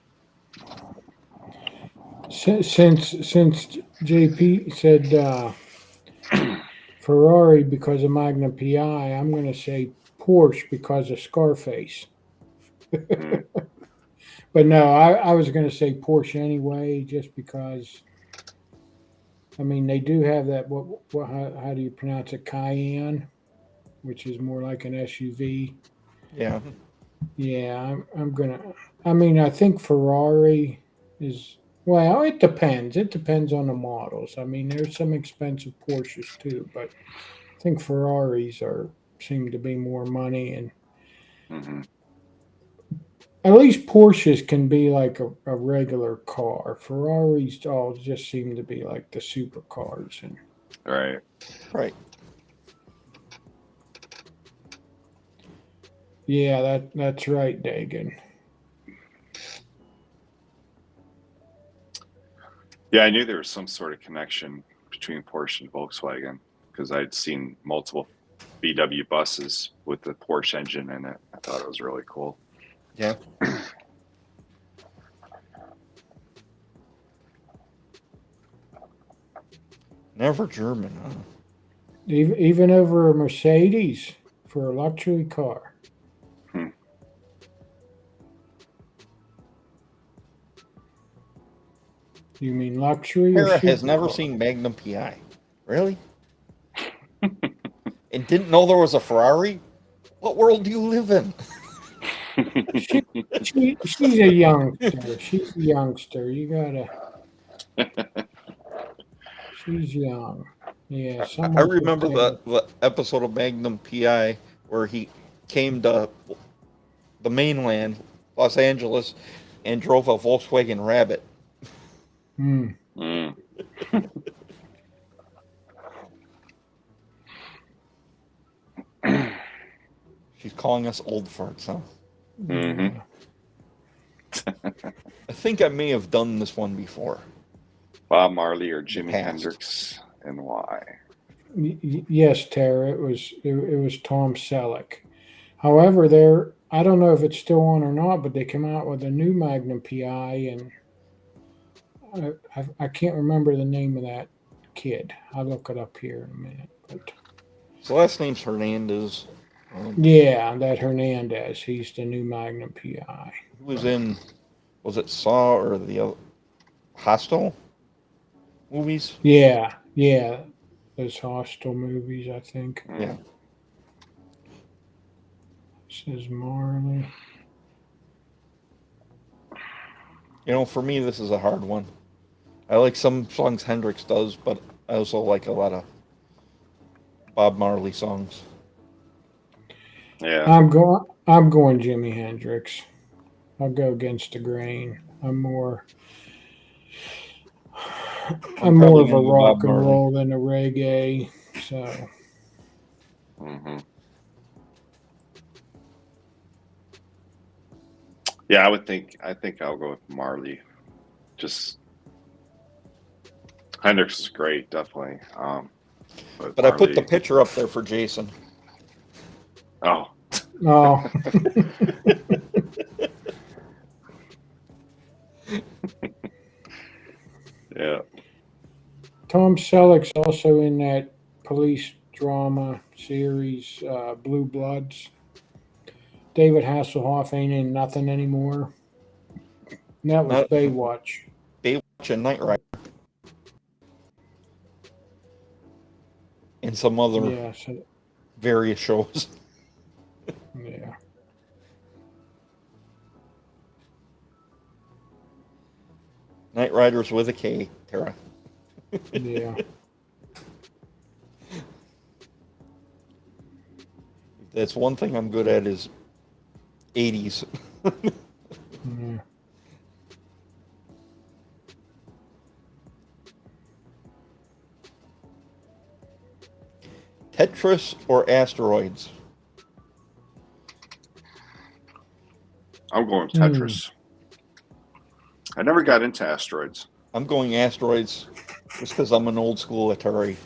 S3: Since JP said Ferrari because of Magnum PI, I'm going to say Porsche because of Scarface. But no, I was going to say Porsche anyway, just because. I mean, they do have that. How do you pronounce it? Cayenne, which is more like an SUV.
S1: Yeah.
S3: Yeah, I'm gonna. I mean, I think Ferrari is. Well, it depends. It depends on the models. I mean, there's some expensive Porsches too, but I think Ferraris seem to be more money, and
S2: Mm-hmm.
S3: at least Porsches can be like a regular car. Ferraris all just seem to be like the supercars, and
S2: Right.
S1: Right.
S3: yeah, that's right, Dagan.
S2: Yeah, I knew there was some sort of connection between Porsche and Volkswagen because I'd seen multiple VW buses with the Porsche engine in it. I thought it was really cool.
S1: Yeah. Never German, huh?
S3: Even over a Mercedes for a luxury car.
S2: Hmm.
S3: You mean luxury? Or
S1: Sarah has never
S3: supercar?
S1: seen Magnum PI. Really? And didn't know there was a Ferrari? What world do you live in?
S3: She's a youngster. She's a youngster. You gotta. She's young. Yeah.
S1: I
S3: someone could
S1: remember
S3: say-
S1: the episode of Magnum PI where he came to the mainland, Los Angeles, and drove a Volkswagen Rabbit.
S3: Hmm.
S2: Mm.
S1: She's calling us old farts, huh?
S2: Mhm.
S1: I think I may have done this one before.
S2: Bob Marley or Jimi
S1: Past.
S2: Hendrix, and why?
S3: Yes, Tara. It was Tom Selleck. However, I don't know if it's still on or not, but they came out with a new Magnum PI, and I can't remember the name of that kid. I'll look it up here in a minute. But
S1: His last name's Hernandez.
S3: yeah, that Hernandez. He's the new Magnum PI.
S1: He was in, was it Saw or the other, Hostel movies?
S3: Yeah, those Hostel movies, I think.
S1: Yeah.
S3: Says Marley.
S1: You know, for me, this is a hard one. I like some songs Hendrix does, but I also like a lot of Bob Marley songs.
S2: Yeah.
S3: I'm going Jimi Hendrix. I'll go against the grain. I'm more
S1: probably
S3: of a
S1: gonna go
S3: rock
S1: Bob
S3: and
S1: Marley.
S3: roll than a reggae. So
S2: hmm Yeah, I think I'll go with Marley. Just Hendrix is great, definitely. But
S1: But I put the
S2: Marley.
S1: picture up there for Jason.
S2: Oh,
S3: oh
S2: yeah.
S3: Tom Selleck's also in that police drama series, Blue Bloods. David Hasselhoff ain't in nothing anymore. And that was
S1: Not
S3: Baywatch.
S1: Baywatch and Knight Rider. And some other
S3: Yeah, so,
S1: various shows.
S3: yeah.
S1: Knight Riders with a K, Tara.
S3: Yeah.
S1: That's one thing I'm good at is 80s.
S3: Yeah.
S1: Tetris or Asteroids?
S2: I'm going Tetris. I never got into asteroids.
S1: I'm going Asteroids just because I'm an old school Atari.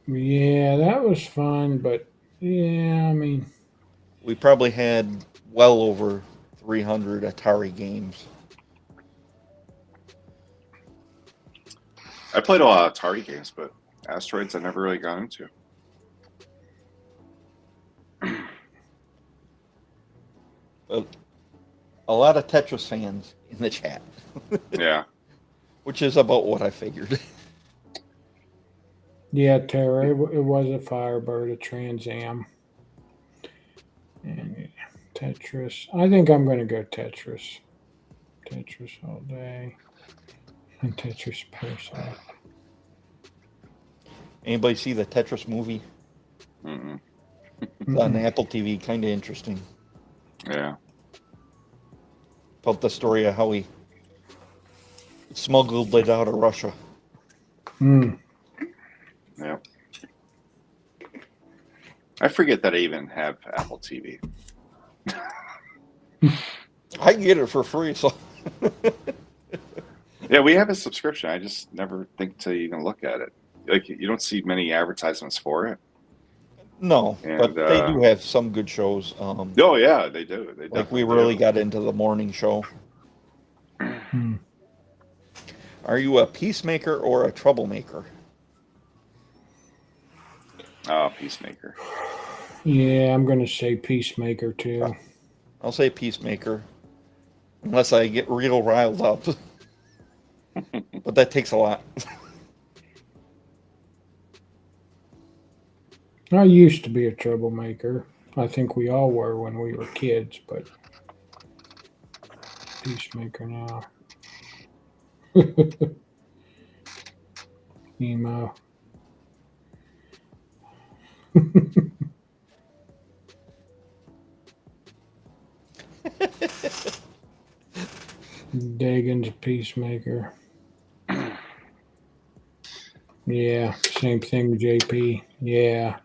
S3: Yeah, that was fun, but yeah, I mean,
S1: We probably had well over 300 Atari games.
S2: I played a lot of Atari games, but asteroids I never really got into.
S1: But a lot of Tetris fans in the chat,
S2: Yeah.
S1: which is about what I figured.
S3: yeah, Terra, it was a Firebird, a Trans Am. And Tetris. I think I'm going to go Tetris. Tetris all day. And Tetris Parasite.
S1: Anybody see the Tetris movie?
S2: Mm-mm.
S1: It's on Apple TV, kind of interesting.
S2: Yeah.
S1: About the story of how he smuggled it out of Russia.
S3: Mm.
S2: Yeah. I forget that I even have Apple TV.
S1: I get it for free, so
S2: Yeah, we have a subscription. I just never think to even look at it. Like, you don't see many advertisements for it.
S1: no.
S2: And,
S1: But they do have some good shows.
S2: Oh yeah, they do. They
S1: Like we
S2: definitely
S1: really
S2: do.
S1: got into the morning show.
S3: Mm.
S1: Are you a peacemaker or a troublemaker?
S2: Oh, Peacemaker.
S3: Yeah, I'm going to say Peacemaker too.
S1: I'll say peacemaker, unless I get real riled up. But that takes a lot.
S3: I used to be a troublemaker. I think we all were when we were kids, but Peacemaker now. Emo. Dagon's a Peacemaker. Yeah, same thing with JP. Yeah.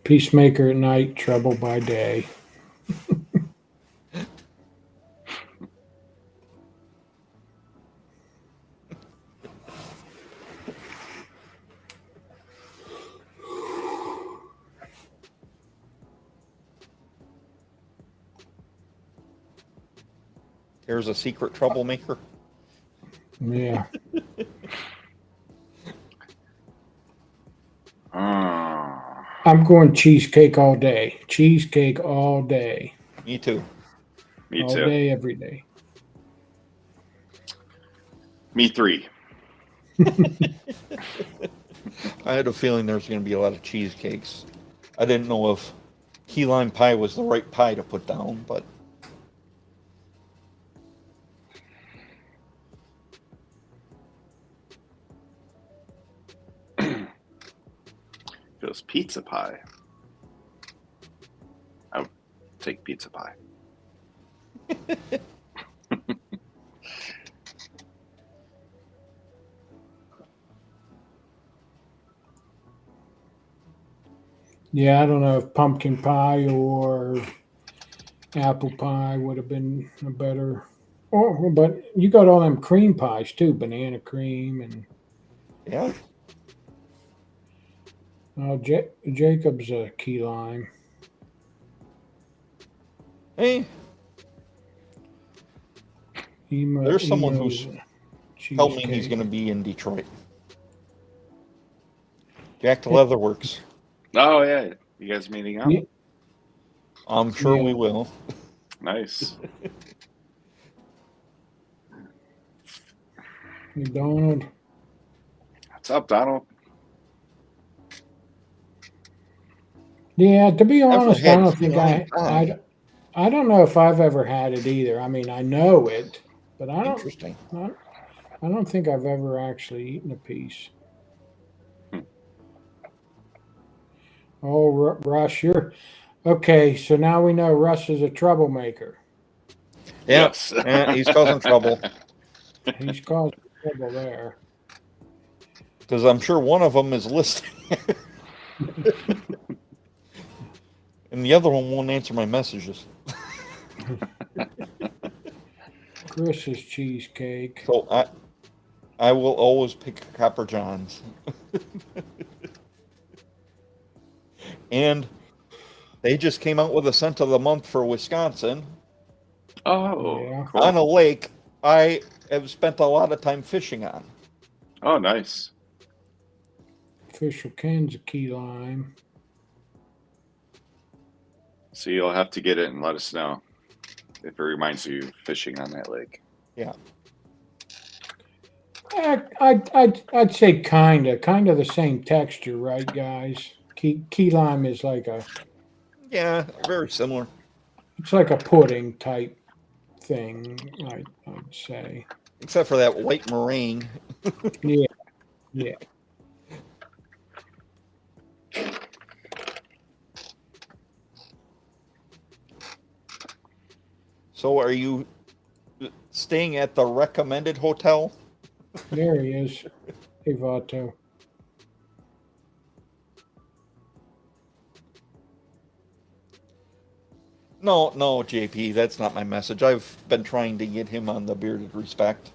S3: Peacemaker at night, trouble by day.
S1: There's a secret troublemaker.
S3: Yeah.
S2: Oh,
S3: I'm going cheesecake all day. Cheesecake all day.
S1: Me too.
S2: me
S3: all
S2: too.
S3: day, every day.
S2: Me three.
S1: I had a feeling there's going to be a lot of cheesecakes. I didn't know if key lime pie was the right pie to put down, but
S2: If it was pizza pie, I would take pizza pie.
S3: Yeah, I don't know if pumpkin pie or apple pie would have been a better. Oh, but you got all them cream pies too, banana cream and
S1: yeah.
S3: Jacob's a key lime.
S1: Hey, There's someone who's told me he's going to be in Detroit. Jack the Leatherworks.
S2: Oh yeah, you guys meeting up?
S3: Yeah.
S1: I'm sure
S3: Yeah.
S1: we will.
S2: Nice.
S3: McDonald.
S2: What's up, Donald?
S3: Yeah, to be
S1: Never
S3: honest,
S1: had
S3: I don't
S1: key
S3: think
S1: lime pie.
S3: I don't know if I've ever had it either. I mean, I know it, but I don't
S1: Interesting.
S3: I don't think I've ever actually eaten a piece. Oh, Russ, you're okay. So now we know Russ is a troublemaker.
S1: Yeah,
S2: Yes.
S1: yeah, he's causing trouble
S3: He's caused trouble there.
S1: because I'm sure one of them is listening, and the other one won't answer my messages.
S3: Chris's cheesecake.
S1: So I will always pick Copper John's. And they just came out with a scent of the month for Wisconsin
S2: Oh,
S3: Yeah.
S2: cool.
S1: on a lake I have spent a lot of time fishing on.
S2: Oh, nice.
S3: Official Ken's a key lime.
S2: So you'll have to get it and let us know if it reminds you of fishing on that lake.
S3: I'd say kind of the same texture, right, guys? Key lime is like
S1: Yeah, very similar.
S3: it's like a pudding type thing. I'd say.
S1: Except for that white meringue.
S3: Yeah, yeah.
S1: So are you staying at the recommended hotel?
S3: There he is, Evato.
S1: No, JP, that's not my message. I've been trying to get him on the Bearded Respect.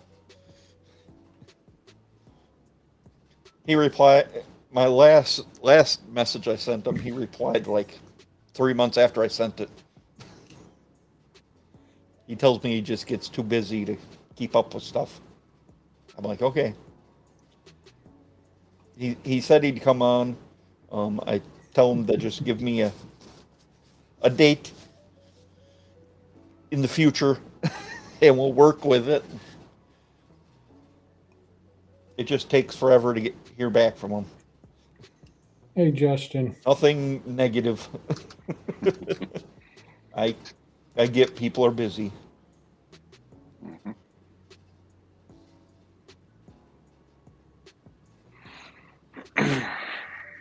S1: He replied, my last message I sent him, he replied like 3 months after I sent it. He tells me he just gets too busy to keep up with stuff. I'm like, okay. He said he'd come on. I tell him to just give me a date in the future, and we'll work with it. It just takes forever to hear back from him.
S3: Hey, Justin.
S1: Nothing negative. I get people are busy.
S2: Mhm.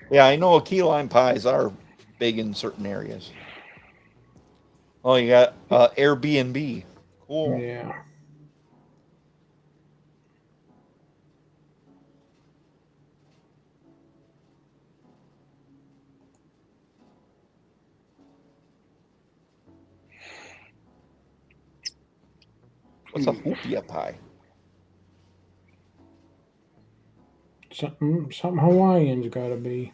S1: Yeah, I know key lime pies are big in certain areas. Oh, you got Airbnb. Cool.
S3: Yeah.
S1: What's a hoopia pie?
S3: Something Hawaiian's got to be.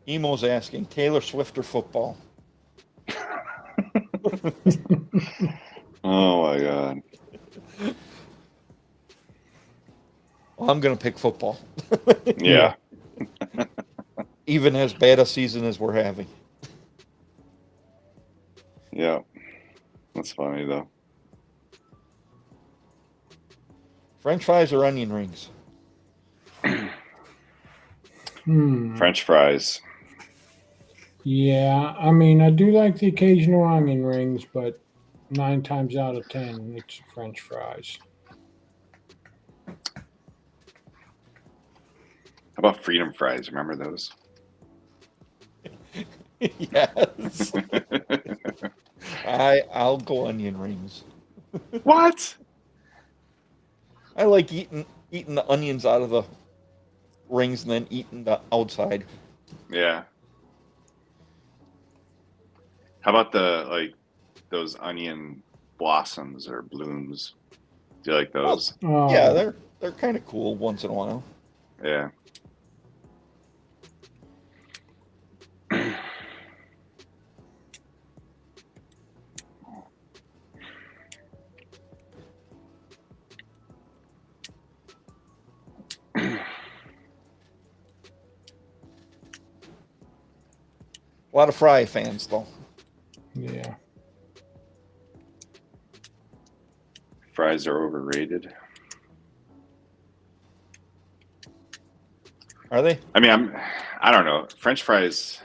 S1: Emo's asking Taylor Swift or football.
S2: Oh my god.
S1: Well, I'm gonna pick football,
S2: Yeah.
S1: even as bad a season as we're having.
S2: Yeah, that's funny though.
S1: French fries or onion rings?
S2: French fries.
S3: Yeah, I mean, I do like the occasional onion rings, but 9 times out of 10, it's French fries.
S2: How about freedom fries? Remember those?
S1: Yes. I'll go onion rings.
S2: What?
S1: I like eating the onions out of the rings and then eating the outside.
S2: Yeah. How about those onion blossoms or blooms? Do you like those?
S1: Yeah, they're kind of cool once in a while.
S2: Yeah.
S1: A lot of fry fans though.
S3: Yeah.
S2: Fries are overrated.
S1: Are they?
S2: I mean, I don't know. French fries,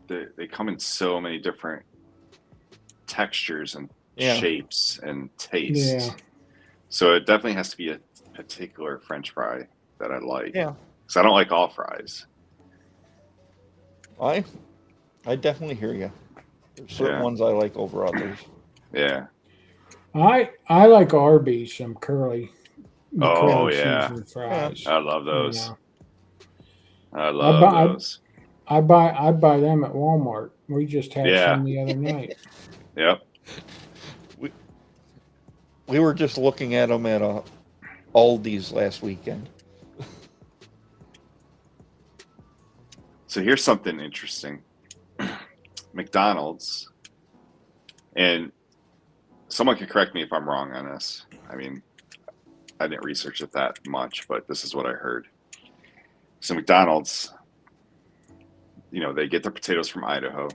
S2: they come in so many different textures and
S1: Yeah.
S2: shapes and tastes.
S3: Yeah.
S2: So it definitely has to be a particular French fry that I like.
S1: Yeah.
S2: Because I don't like all fries.
S1: I definitely hear you. There's certain
S2: Yeah.
S1: ones I like over others.
S2: Yeah.
S3: I like Arby's, some curly, the
S2: Oh,
S3: curly
S2: yeah.
S3: seasoned fries.
S2: I love
S3: you
S2: those.
S3: know.
S2: I love
S3: buy-
S2: those.
S3: I buy them at Walmart. We just had
S2: Yeah.
S3: some the other night.
S2: Yep.
S1: We were just looking at them at Aldi's last weekend.
S2: So here's something interesting. McDonald's, and someone can correct me if I'm wrong on this. I mean, I didn't research it that much, but this is what I heard. So McDonald's, they get their potatoes from Idaho,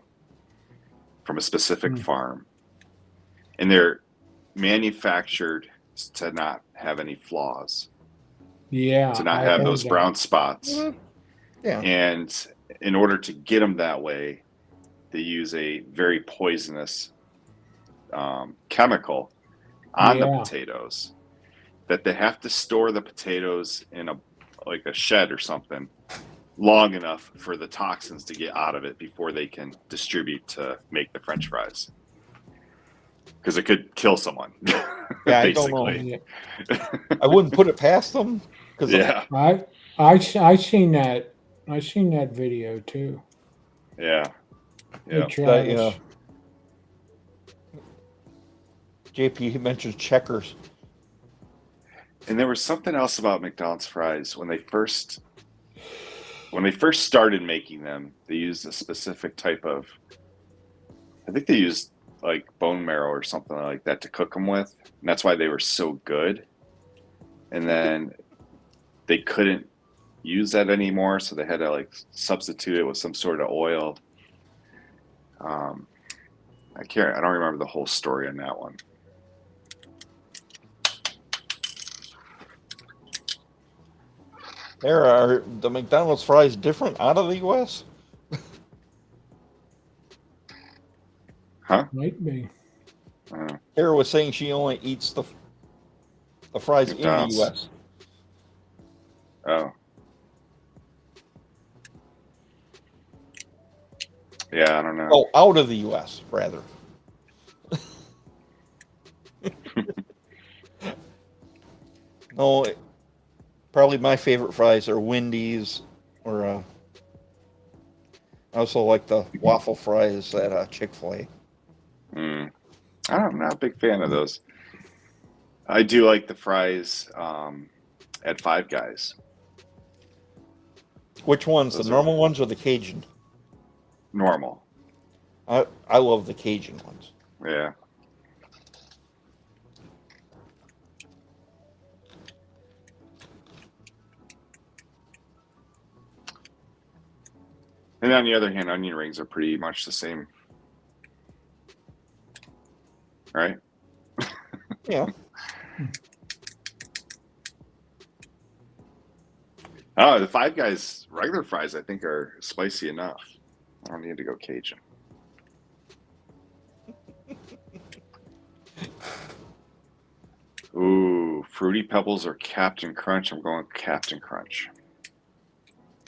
S2: from a specific farm, and they're manufactured to not have any flaws,
S3: Yeah.
S2: to not
S3: I
S2: have
S3: heard
S2: those
S3: that.
S2: brown spots.
S1: Yeah.
S2: And in order to get them that way, they use a very poisonous chemical on the
S3: Yeah.
S2: potatoes, that they have to store the potatoes in a shed or something long enough for the toxins to get out of it before they can distribute to make the French fries. Because it could kill someone.
S1: Yeah, I don't know.
S2: basically.
S1: I wouldn't put it past them. Cause
S2: Yeah.
S3: I seen that. I seen that video too.
S2: Yeah.
S3: Hey,
S2: Yeah.
S3: Travis.
S1: JP, he mentioned Checkers.
S2: And there was something else about McDonald's fries when they first started making them. They used a specific type of, I think they used like bone marrow or something like that to cook them with, and that's why they were so good. And then they couldn't use that anymore, so they had to substitute it with some sort of oil. I don't remember the whole story on that one.
S1: Are the McDonald's fries different out of the U.S.?
S2: Huh?
S3: Might be.
S1: Kara was saying she only eats the fries in the
S2: McDonald's.
S1: U.S.
S2: Oh. Yeah, I don't know.
S1: Oh, out of the U.S. rather. No, probably my favorite fries are Wendy's, or I also like the waffle fries at Chick-fil-A.
S2: I'm not a big fan of those. I do like the fries at Five Guys.
S1: Which ones,
S2: Those
S1: the
S2: are-
S1: normal ones or the Cajun?
S2: Normal.
S1: I love the Cajun ones.
S2: Yeah. And on the other hand, onion rings are pretty much the same right?
S1: Yeah.
S2: Oh, the Five Guys regular fries I think are spicy enough. I don't need to go Cajun. Ooh, Fruity Pebbles or Captain Crunch? I'm going Captain Crunch.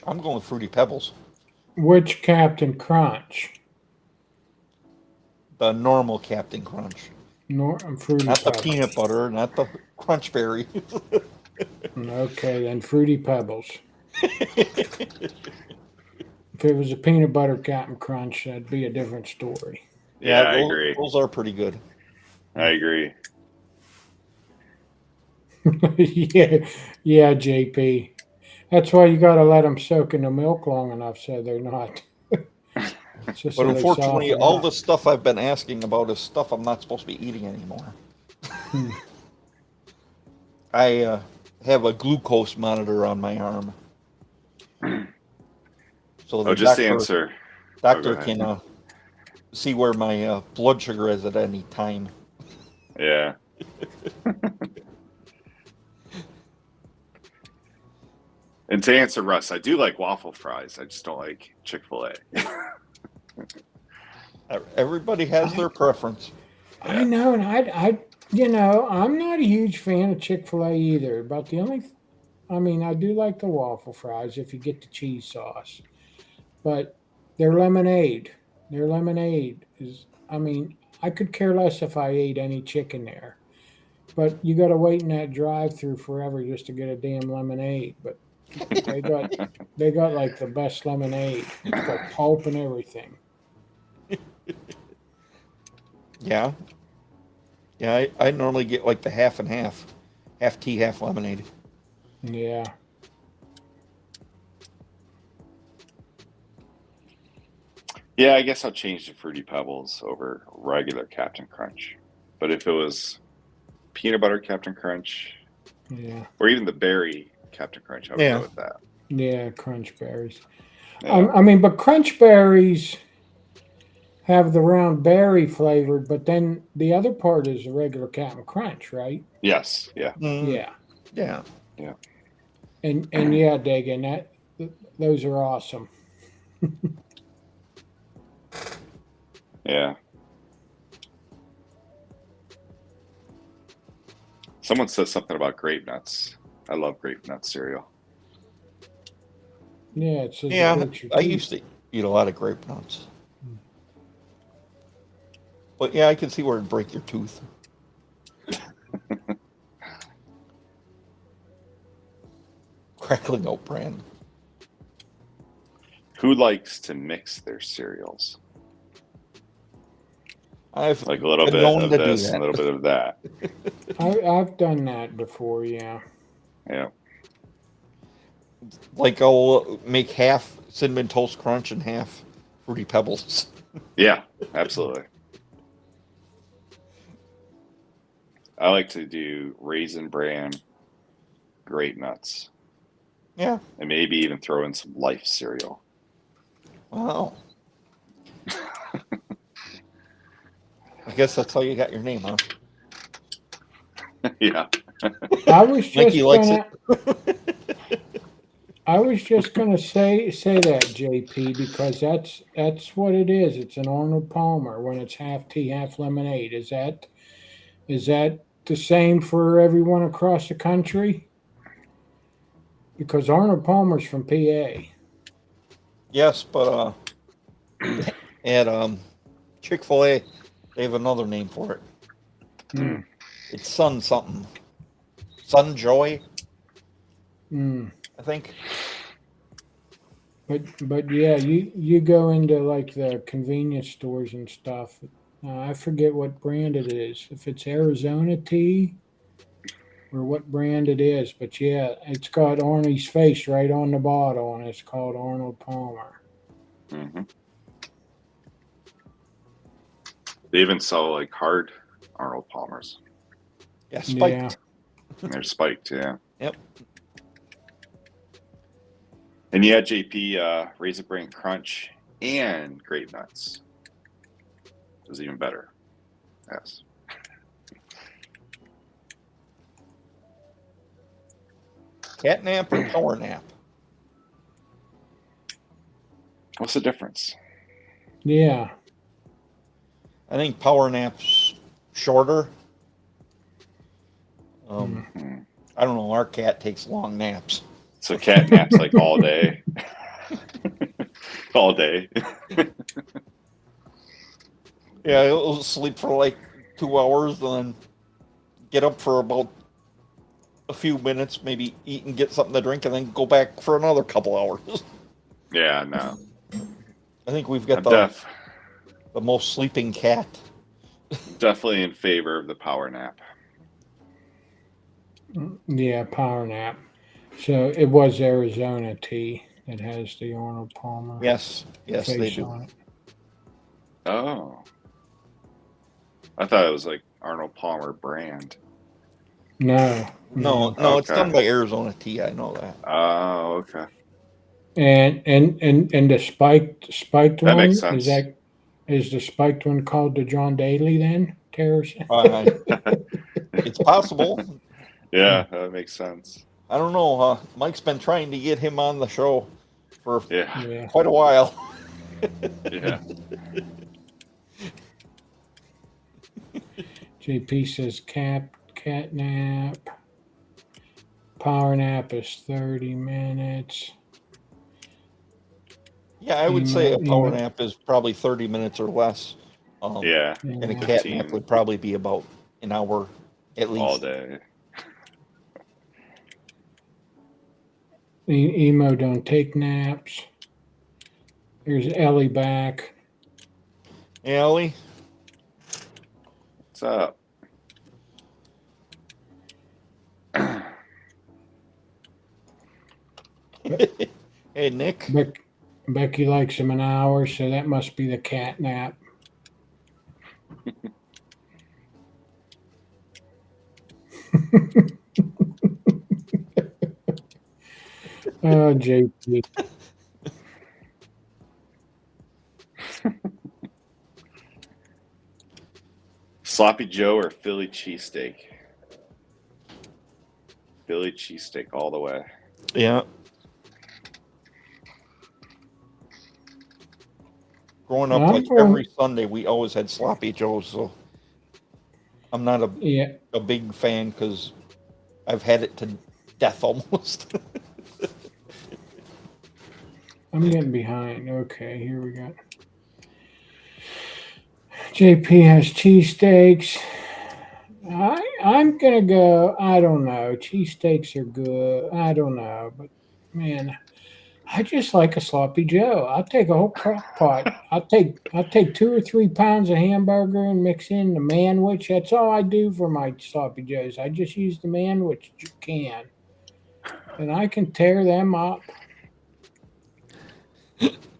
S1: I'm going with Fruity Pebbles.
S3: Which Captain Crunch?
S1: The normal Captain Crunch.
S3: Fruity
S1: Not the
S3: Pebbles.
S1: peanut butter, not the Crunch Berry.
S3: Okay, then Fruity Pebbles. If it was a peanut butter Captain Crunch, that'd be a different story.
S2: Yeah, I
S1: those,
S2: agree.
S1: those are pretty good.
S2: I agree.
S3: yeah, JP. That's why you got to let them soak in the milk long enough so they're not. Just
S1: But
S3: so they
S1: unfortunately,
S3: soften
S1: all
S3: up.
S1: the stuff I've been asking about is stuff I'm not supposed to be eating anymore.
S3: Hmm.
S1: I have a glucose monitor on my arm. So the
S2: Oh, just to
S1: doctor,
S2: answer.
S1: doctor
S2: go ahead.
S1: can see where my blood sugar is at any time.
S2: Yeah. And to answer Russ, I do like waffle fries. I just don't like Chick-fil-A.
S1: Everybody has their preference.
S3: I know, and I'm not a huge fan of Chick-fil-A either. But I do like the waffle fries if you get the cheese sauce. But their lemonade is, I could care less if I ate any chicken there. But you got to wait in that drive-through forever just to get a damn lemonade. But they got like the best lemonade. It's got pulp and everything.
S1: Yeah. Yeah, I normally get like the half and half. Half tea, half lemonade.
S3: Yeah.
S2: Yeah, I guess I'll change to Fruity Pebbles over regular Captain Crunch. But if it was peanut butter Captain Crunch,
S3: Yeah.
S2: or even the berry Captain Crunch, I would
S1: Yeah.
S2: go with that.
S3: Yeah, crunch berries.
S2: Yeah.
S3: But crunch berries have the round berry flavored, but then the other part is the regular Captain Crunch, right?
S2: Yes. Yeah.
S3: Yeah.
S1: Yeah.
S3: And yeah, Dagan, those are awesome.
S2: Yeah. Someone says something about grape nuts. I love grape nut cereal.
S3: Yeah, it says it
S1: Yeah,
S3: breaks your
S1: I
S3: teeth.
S1: used to eat a lot of grape nuts. But yeah, I can see where it'd break your tooth. Crackling Oat brand.
S2: Who likes to mix their cereals?
S1: I've
S2: Like a little
S1: been
S2: bit
S1: known
S2: of
S1: to do
S2: this and a
S1: that.
S2: little bit of that.
S3: I've done that before, yeah.
S2: Yeah.
S1: Like I'll make half Cinnamon Toast Crunch and half Fruity Pebbles.
S2: Yeah, absolutely. I like to do Raisin Bran, Grape Nuts,
S1: Yeah.
S2: and maybe even throw in some Life cereal.
S1: Wow. I guess that's how you got your name, huh?
S2: Yeah.
S3: I was just
S1: Mikey likes
S3: gonna I was just gonna say that, JP, because that's what it is. It's an Arnold Palmer when it's half tea, half lemonade. Is that the same for everyone across the country? Because Arnold Palmer's from PA.
S1: Yes, but at Chick-fil-A, they have another name for it.
S3: Mm.
S1: It's Sun something. Sun Joy,
S3: Mm.
S1: I think.
S3: But yeah, you go into like the convenience stores and stuff. I forget what brand it is. If it's Arizona tea or what brand it is, but yeah, it's got Arnie's face right on the bottle, and it's called Arnold Palmer.
S2: Hmm. They even sell like hard Arnold Palmers.
S1: Yeah, spiked.
S3: Yeah.
S2: And they're spiked, yeah.
S1: Yep.
S2: And yeah, JP, Raisin Bran Crunch and Grape Nuts is even better. Yes.
S1: Cat nap or power nap?
S2: What's the difference?
S3: Yeah.
S1: I think power nap's shorter.
S3: Hmm.
S1: I don't know. Our cat takes long naps.
S2: So cat naps like all day. All day.
S1: Yeah, he'll sleep for like 2 hours, then get up for about a few minutes, maybe eat and get something to drink, and then go back for another couple hours.
S2: Yeah, no.
S1: I think we've
S2: I'm
S1: got the most sleeping cat.
S2: definitely in favor of the power nap.
S3: Yeah, power nap. So it was Arizona tea that has the Arnold Palmer
S1: Yes, yes, they
S3: face
S1: do.
S3: on it.
S2: Oh. I thought it was like Arnold Palmer brand.
S3: No,
S1: No, it's
S2: Okay.
S1: done by Arizona Tea. I know that.
S2: Oh, okay.
S3: And the spiked
S2: That
S3: one
S2: makes sense.
S3: is the spiked one called the John Daly then? Terrace?
S1: It's possible.
S2: Yeah, that makes sense.
S1: I don't know. Mike's been trying to get him on the show for
S2: Yeah,
S3: Yeah.
S1: quite a while.
S2: yeah.
S3: JP says cat nap. Power nap is 30 minutes.
S1: Yeah, I would say a power
S3: Email.
S1: nap is probably 30 minutes or less.
S2: Yeah,
S1: And a
S3: Yeah.
S1: cat nap
S2: 15.
S1: would probably be about an hour at least.
S2: all day.
S3: Emo don't take naps. Here's Ellie back.
S1: Hey, Ellie?
S2: What's up?
S1: Hey, Nick?
S3: Becky likes him an hour, so that must be the cat nap. Oh, JP.
S2: Sloppy Joe or Philly cheesesteak? Philly cheesesteak all the way.
S1: Yeah. Growing up,
S3: I'm
S1: like
S3: going-
S1: every Sunday, we always had sloppy joes, so I'm not
S3: Yeah,
S1: a big fan because I've had it to death almost.
S3: I'm getting behind. Okay, here we go. JP has cheesesteaks. I'm gonna go. I don't know. Cheesesteaks are good. I don't know, but man, I just like a sloppy Joe. I'll take a whole crock pot. I'll take 2 or 3 pounds of hamburger and mix in the manwich. That's all I do for my sloppy Joes. I just use the manwich can, and I can tear them up.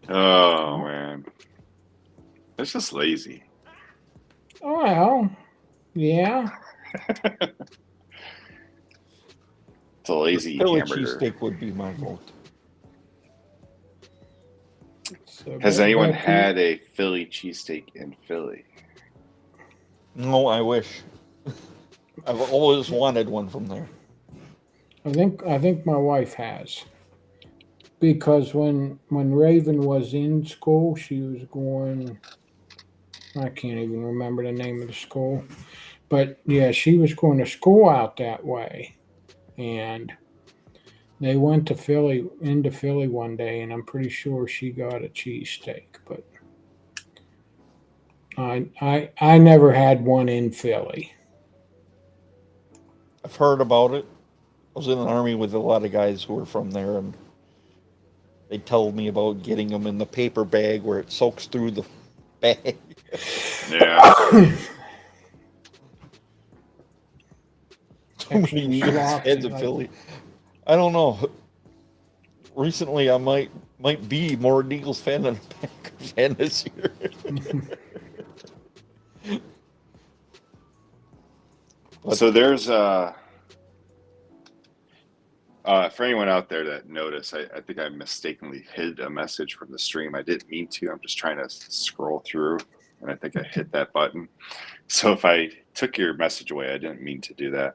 S2: Oh man, it's just lazy.
S3: Oh, well, yeah.
S2: It's a lazy
S1: Philly
S2: hamburger.
S1: cheesesteak would be my vote.
S3: So
S2: Has
S3: back
S2: anyone
S3: to-
S2: had a Philly cheesesteak in Philly?
S1: No, I wish. I've always wanted one from there.
S3: I think my wife has. Because when Raven was in school, she was going. I can't even remember the name of the school, but yeah, she was going to school out that way, and they went to into Philly one day, and I'm pretty sure she got a cheesesteak, but I never had one in Philly.
S1: I've heard about it. I was in the Army with a lot of guys who were from there, and they told me about getting them in the paper bag where it soaks through the bag.
S2: Yeah.
S1: Too many
S3: Extra
S1: Eagles
S3: sloppy,
S1: fans in
S3: like-
S1: Philly. I don't know. Recently, I might be more an Eagles fan than a Packers fan this year.
S2: So there's for anyone out there that noticed, I think I mistakenly hid a message from the stream. I didn't mean to. I'm just trying to scroll through, and I think I hit that button. So if I took your message away, I didn't mean to do that.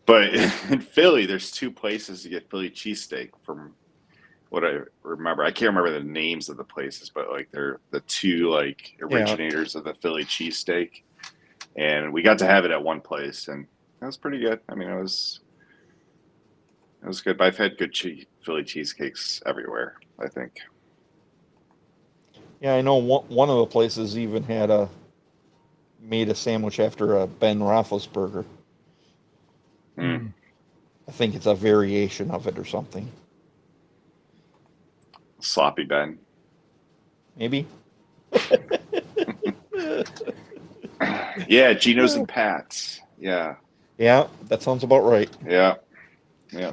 S2: But in Philly, there's 2 places to get Philly cheesesteak from what I remember. I can't remember the names of the places, but like they're the 2 like originators of the Philly cheesesteak. And we got to have it at one place, and that was pretty good. I mean, it was good. But I've had good Philly cheesecakes everywhere, I think.
S1: Yeah, I know one of the places even had made a sandwich after a Ben Roethlisberger.
S2: Mm.
S1: I think it's a variation of it or something.
S2: Sloppy Ben.
S1: Maybe.
S2: Yeah, Geno's and Pat's. Yeah.
S1: Yeah, that sounds about right.
S2: Yeah. Yeah.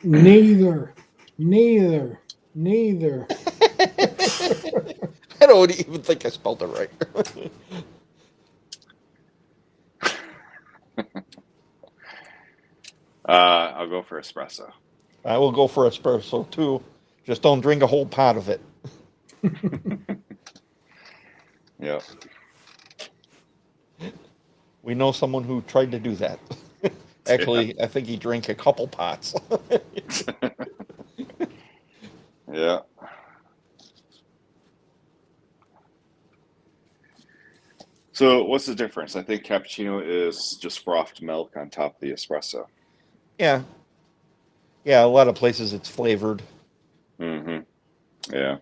S3: Neither.
S1: I don't even think I spelled it right.
S2: I'll go for espresso.
S1: I will go for espresso too. Just don't drink a whole pot of it.
S2: Yeah.
S1: We know someone who tried to do that. Actually, I think he drank a couple pots.
S2: Yeah. So what's the difference? I think cappuccino is just frothed milk on top of the espresso.
S1: Yeah. Yeah, a lot of places it's flavored.
S2: Mm-hmm. Yeah.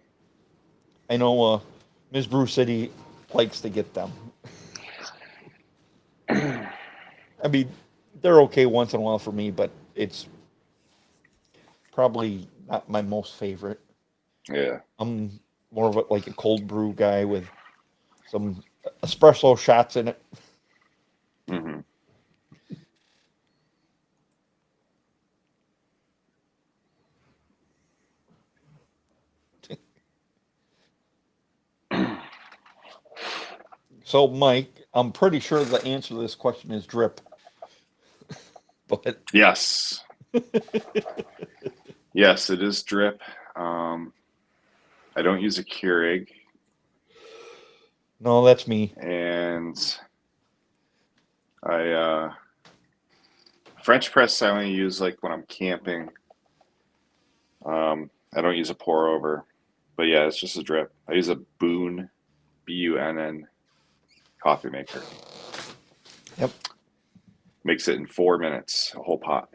S1: I know Ms. Brew City likes to get them. I mean, they're okay once in a while for me, but it's probably not my most favorite.
S2: Yeah.
S1: I'm more of like a cold brew guy with some espresso shots in it.
S2: Mm-hmm.
S1: So, Mike, I'm pretty sure the answer to this question is drip. But
S2: Yes. Yes, it is drip. I don't use a Keurig,
S1: no, that's me.
S2: and I French press I only use like when I'm camping. I don't use a pour over, but yeah, it's just a drip. I use a Boone, Bunn coffee maker.
S1: Yep.
S2: Makes it in 4 minutes, a whole pot.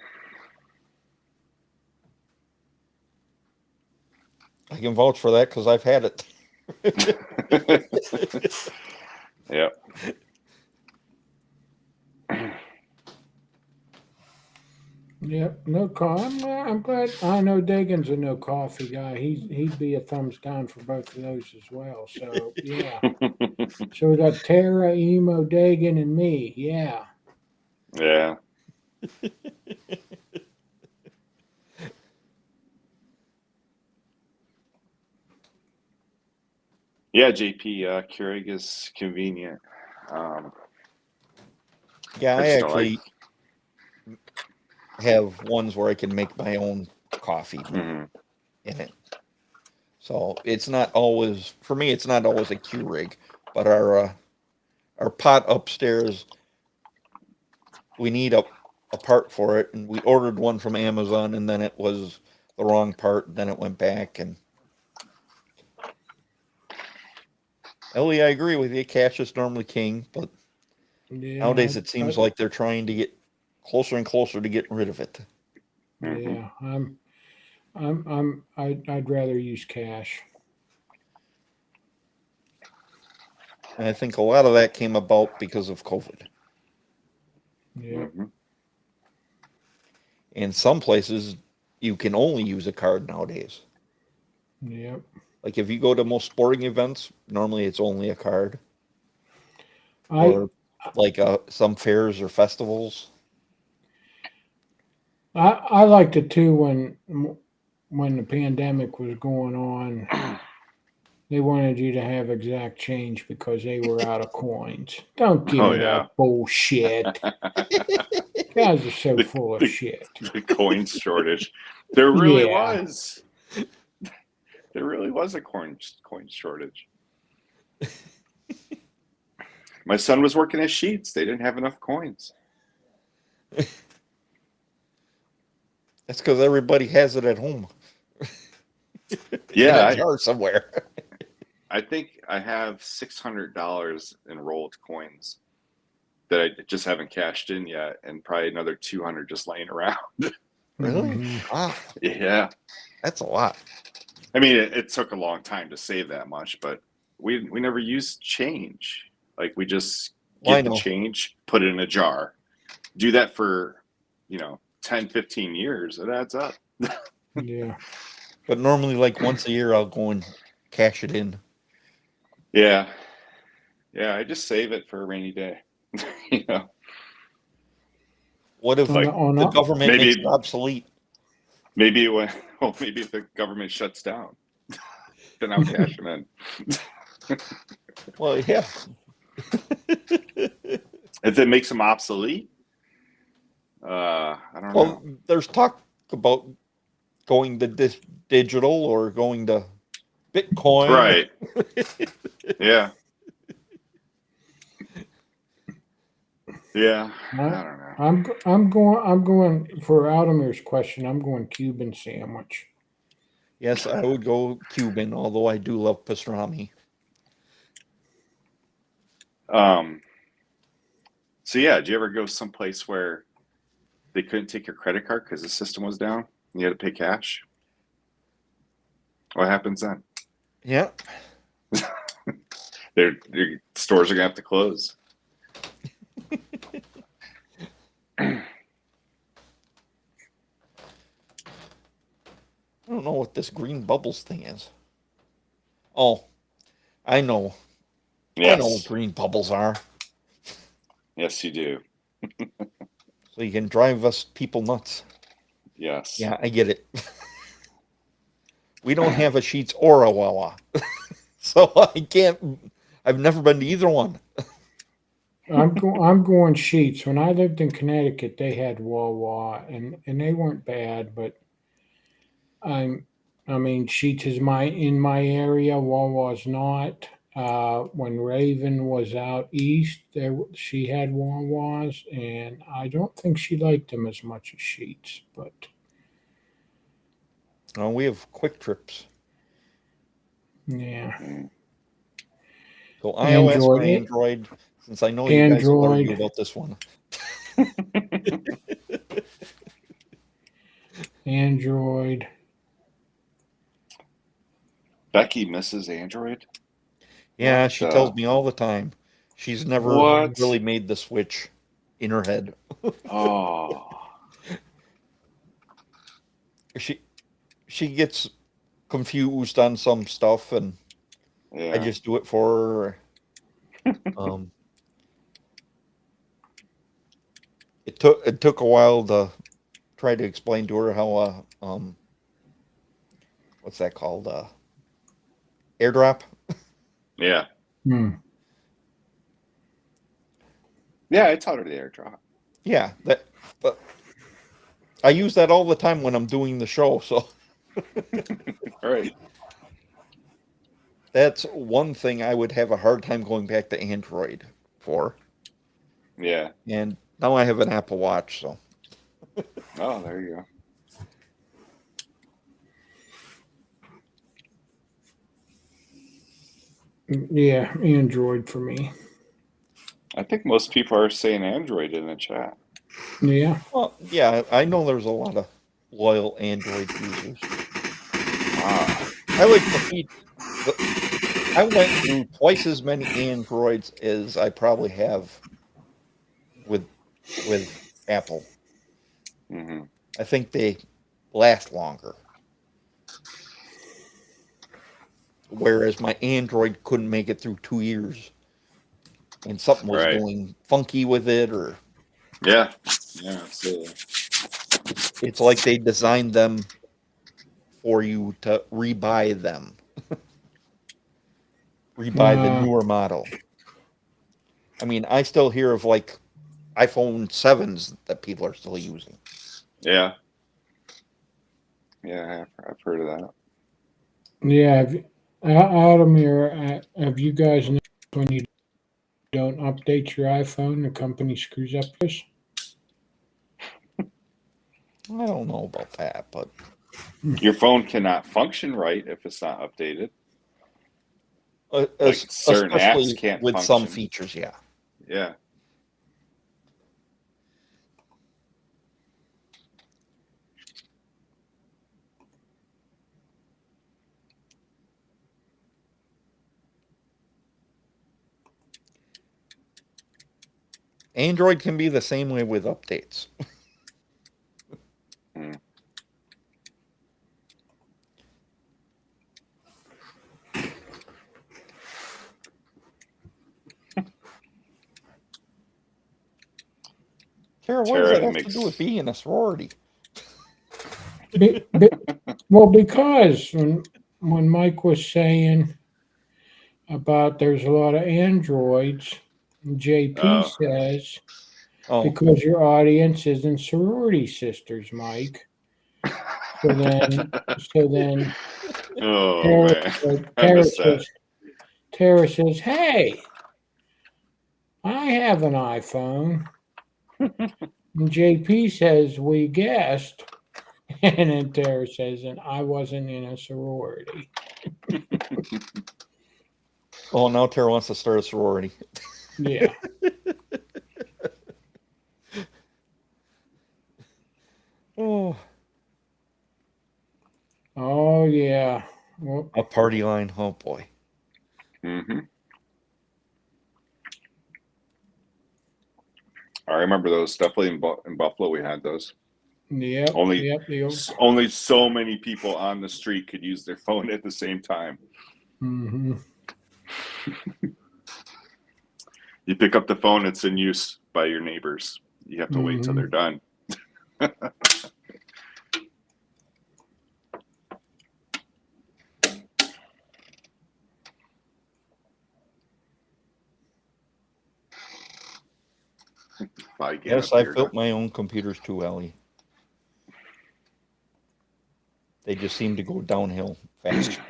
S1: I can vouch for that because I've had it.
S2: Yep.
S3: Yep, no coffee. I'm glad. I know Dagan's a no coffee guy. He'd be a thumbs down for both of those as well. So yeah. So we got Tara, Emo, Dagan, and me. Yeah.
S2: Yeah. Yeah, JP, Keurig is convenient.
S1: Yeah, I
S2: just don't
S1: actually have ones where I can make my own coffee
S2: Mhm.
S1: in it. So it's not always, for me, it's not always a Keurig, but our pot upstairs, we need a part for it, and we ordered one from Amazon, and then it was the wrong part, and then it went back, and Ellie, I agree with you. Cash is normally king, but
S3: Yeah.
S1: nowadays it seems like they're trying to get closer and closer to getting rid of it.
S3: Yeah. I'd rather use cash.
S1: And I think a lot of that came about because of COVID.
S3: Yeah.
S2: Mhm.
S1: In some places, you can only use a card nowadays.
S3: Yep.
S1: Like if you go to most sporting events, normally it's only a card.
S3: I
S1: Or like some fairs or festivals.
S3: I liked it too when the pandemic was going on. They wanted you to have exact change because they were out of coins. Don't give
S2: Oh,
S3: me
S2: yeah.
S3: that bullshit. Guys are so full of shit.
S2: The coin shortage. There really
S3: Yeah.
S2: was. There really was a coin shortage. My son was working at Sheets. They didn't have enough coins.
S1: That's because everybody has it at home.
S2: Yeah,
S1: in a jar somewhere.
S2: I think I have $600 in rolled coins that I just haven't cashed in yet, and probably another 200 just laying around.
S1: Really?
S3: Mhm.
S1: Wow,
S2: Yeah,
S1: that's a lot.
S2: I mean, it took a long time to save that much, but we never used change. Like we just
S1: Well, I
S2: get the
S1: know.
S2: change, put it in a jar. Do that for 10, 15 years. It adds up.
S3: Yeah.
S1: But normally, like once a year, I'll go and cash it in.
S2: Yeah, I just save it for a rainy day. you know,
S1: What if
S2: Like,
S1: the government
S2: maybe-
S1: makes it obsolete?
S2: maybe maybe if the government shuts down, then I'll cash them in.
S1: Well, yeah.
S2: If it makes them obsolete, I don't
S1: Well,
S2: know.
S1: there's talk about going to digital or going to Bitcoin.
S2: Right? Yeah. Yeah. I don't know.
S3: I'm going for Aldamir's question. I'm going Cuban sandwich.
S1: Yes, I would go Cuban, although I do love pastrami.
S2: So yeah, did you ever go someplace where they couldn't take your credit card because the system was down? And you had to pay cash. What happens then?
S1: Yeah.
S2: Their stores are gonna have to close.
S1: I don't know what this green bubbles thing is. Oh, I know. I know what
S2: Yes,
S1: green bubbles are.
S2: yes, you do.
S1: So you can drive us people nuts.
S2: Yes.
S1: Yeah, I get it. We don't have a Sheets or a Wawa. So I can't. I've never been to either one.
S3: I'm going Sheets. When I lived in Connecticut, they had Wawa, and they weren't bad, but I mean Sheets is in my area. Wawa's not. When Raven was out east, she had Wawas, and I don't think she liked them as much as Sheets. But
S1: We have Quick Trips.
S3: yeah,
S1: So iOS or
S3: Android.
S1: Android, since I know you guys will argue
S3: Android.
S1: about this one.
S3: Android.
S2: Becky misses Android.
S1: Yeah,
S2: What
S1: she
S2: the-
S1: tells me all the time. She's never
S2: What?
S1: really made the switch in her head.
S2: Oh,
S1: She gets confused on some stuff, and
S2: yeah.
S1: I just do it for her. It took a while to try to explain to her how what's that called? AirDrop.
S2: Yeah.
S3: Hmm.
S2: Yeah, I taught her the airdrop.
S1: Yeah, but I use that all the time when I'm doing the show, so
S2: All right.
S1: that's one thing I would have a hard time going back to Android for.
S2: Yeah.
S1: And now I have an Apple Watch, so
S2: Oh, there you go.
S3: Yeah, Android for me.
S2: I think most people are saying Android in the chat.
S3: Yeah.
S1: well, yeah, I know there's a lot of loyal Android users.
S2: Ah,
S1: I like the feed. I went through twice as many Androids as I probably have with Apple.
S2: hmm
S1: I think they last longer. Whereas my Android couldn't make it through 2 years. And something was
S2: Right.
S1: going funky with it, or
S2: Yeah. Yeah, absolutely.
S1: it's like they designed them for you to rebuy them. Rebuy the
S3: Wow.
S1: newer model. I mean, I still hear of like iPhone 7s that people are still using.
S2: Yeah. Yeah, I've heard of that.
S3: Yeah, Adamir, have you guys noticed when you don't update your iPhone, the company screws up this?
S1: I don't know about that, but
S2: Your phone cannot function right if it's not updated.
S1: es-
S2: Certain apps
S1: especially
S2: can't
S1: with some
S2: function.
S1: features, yeah.
S2: Yeah.
S1: Android can be the same way with updates.
S2: Hmm.
S1: Tara, what does
S2: Tara
S1: that have to
S2: makes
S1: do with being in a sorority?
S3: Be, be, well, because when Mike was saying about there's a lot of androids, JP
S2: Oh.
S3: says
S1: Oh,
S3: because your audience isn't sorority sisters, Mike. So then
S2: Oh
S3: Tara,
S2: man, I
S3: Tara
S2: missed that.
S3: says, Tara says, "Hey, I have an iPhone." And JP says, "We guessed." And then Tara says, "And I wasn't in a sorority."
S1: oh, now Tara wants to start a sorority.
S3: Yeah.
S1: Oh,
S3: Oh yeah. Well,
S1: a party line. Oh boy.
S2: Hmm. I remember those. Definitely in Buffalo, we had those.
S3: yep.
S2: Only,
S3: Yep.
S2: only so many people on the street could use their phone at the same time.
S3: Mm-hmm.
S2: You pick up the phone; it's in use by your neighbors. You have to wait till
S3: Mm-hmm.
S2: they're done. By getting
S1: Yes,
S2: up
S1: I
S2: here
S1: built
S2: to
S1: my own computers too, Ellie. They just seem to go downhill faster.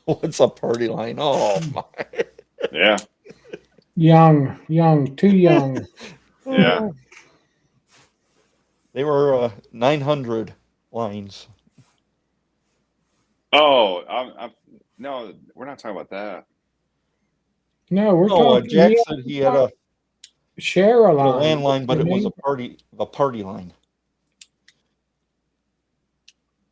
S1: What's a party line? Oh my.
S2: yeah,
S3: Young, too young.
S2: yeah.
S1: Oh. They were 900 lines.
S2: Oh, no, we're not talking about that.
S3: No, we're
S1: No,
S3: talking.
S1: Jack
S3: Yeah,
S1: said he had a
S3: share a
S1: had a
S3: line.
S1: landline, but
S3: You
S1: it was
S3: know?
S1: the party line.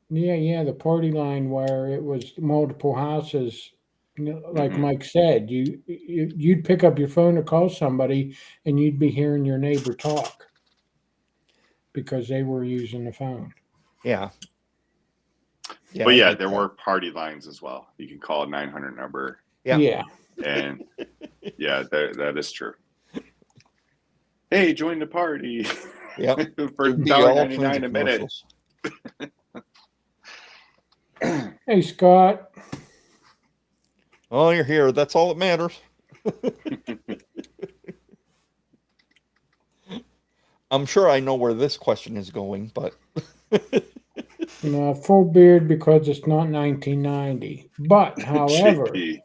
S3: Yeah, the party line where it was multiple houses. Like
S2: Mhm.
S3: Mike said, you'd pick up your phone to call somebody, and you'd be hearing your neighbor talk because they were using the phone.
S1: Yeah. Yeah,
S2: But
S1: I
S2: yeah,
S1: get
S2: there
S1: that.
S2: were party lines as well. You can call a 900 number,
S1: Yeah.
S3: Yeah.
S2: and yeah, that is true. Hey, join the party
S1: Yeah.
S2: for
S1: There'd be all kinds
S2: $1.99
S1: of
S2: a minute.
S1: commercials.
S3: Hey, Scott.
S1: Oh, you're here. That's all that matters. I'm sure I know where this question is going, but
S3: Full beard because it's not 1990. But
S2: JP.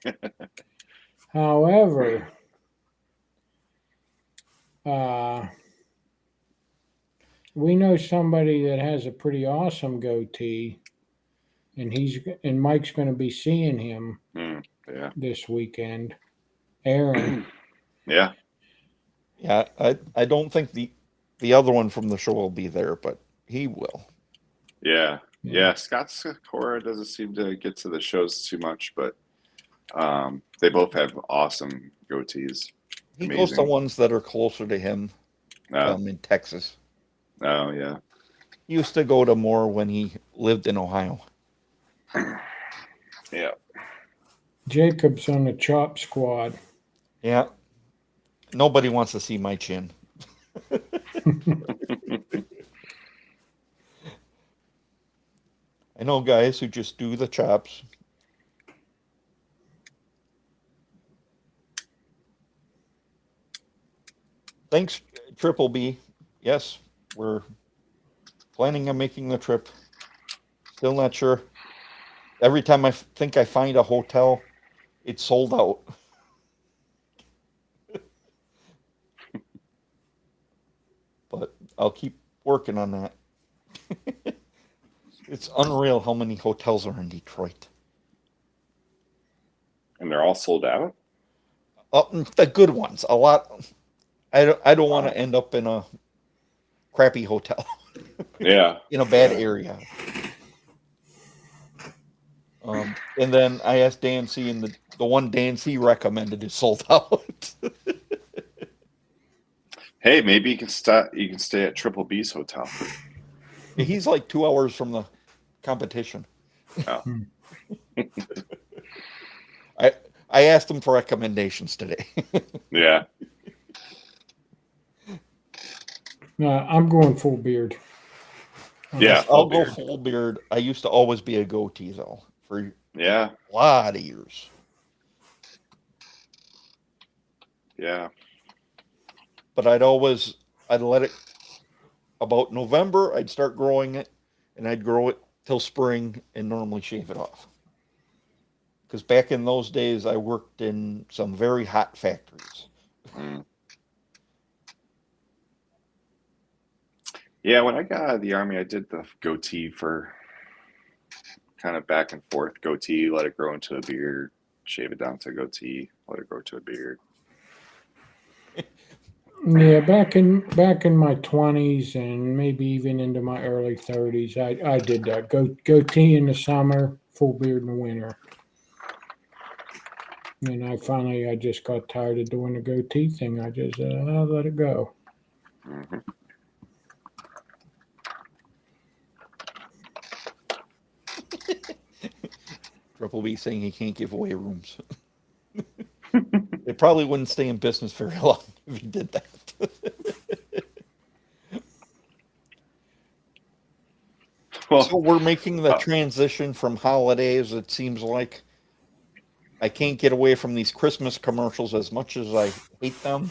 S3: however, uh, we know somebody that has a pretty awesome goatee, and Mike's going to be seeing him
S2: Yeah.
S3: this weekend. Aaron.
S2: Yeah.
S1: yeah, I don't think the other one from the show will be there, but he will.
S2: Yeah.
S3: Yeah.
S2: Yeah. Scott Sakura doesn't seem to get to the shows too much, but they both have awesome goatees.
S1: He goes to
S2: Amazing.
S1: ones that are closer to him
S2: Oh,
S1: in Texas.
S2: oh yeah.
S1: He used to go to more when he lived in Ohio.
S2: Yeah.
S3: Jacob's on the chop squad.
S1: Yeah. Nobody wants to see my chin. I know guys who just do the chops. Thanks, Triple B. Yes, we're planning on making the trip. Still not sure. Every time I think I find a hotel, it's sold out. But I'll keep working on that. It's unreal how many hotels are in Detroit.
S2: And they're all sold out?
S1: The good ones, a lot. I don't want to end up in a crappy hotel
S2: Yeah.
S1: in a bad area. And then I asked Dan C, and the one Dan C recommended is sold out.
S2: Hey, maybe you can stay at Triple B's hotel.
S1: He's like 2 hours from the competition.
S2: Oh.
S1: I asked him for recommendations today.
S2: Yeah.
S3: No, I'm going full beard.
S2: Yeah.
S1: I'll
S2: full
S1: go
S2: beard.
S1: full beard. I used to always be a goatee though for
S2: Yeah.
S1: a lot of years.
S2: Yeah.
S1: But I'd let it about November, I'd start growing it, and I'd grow it till spring and normally shave it off. Because back in those days, I worked in some very hot factories.
S2: Mm. Yeah, when I got out of the Army, I did the goatee for kind of back and forth. Goatee, let it grow into a beard, shave it down to a goatee, let it grow to a beard.
S3: Yeah, back in my 20s and maybe even into my early 30s, I did that. Goatee in the summer, full beard in the winter. And I just got tired of doing the goatee thing. I just I let it go.
S2: Mm-hmm.
S1: Triple B saying he can't give away rooms. It probably wouldn't stay in business very long if he did that.
S2: Well,
S1: So we're making the transition from holidays. It seems like I can't get away from these Christmas commercials as much as I hate them.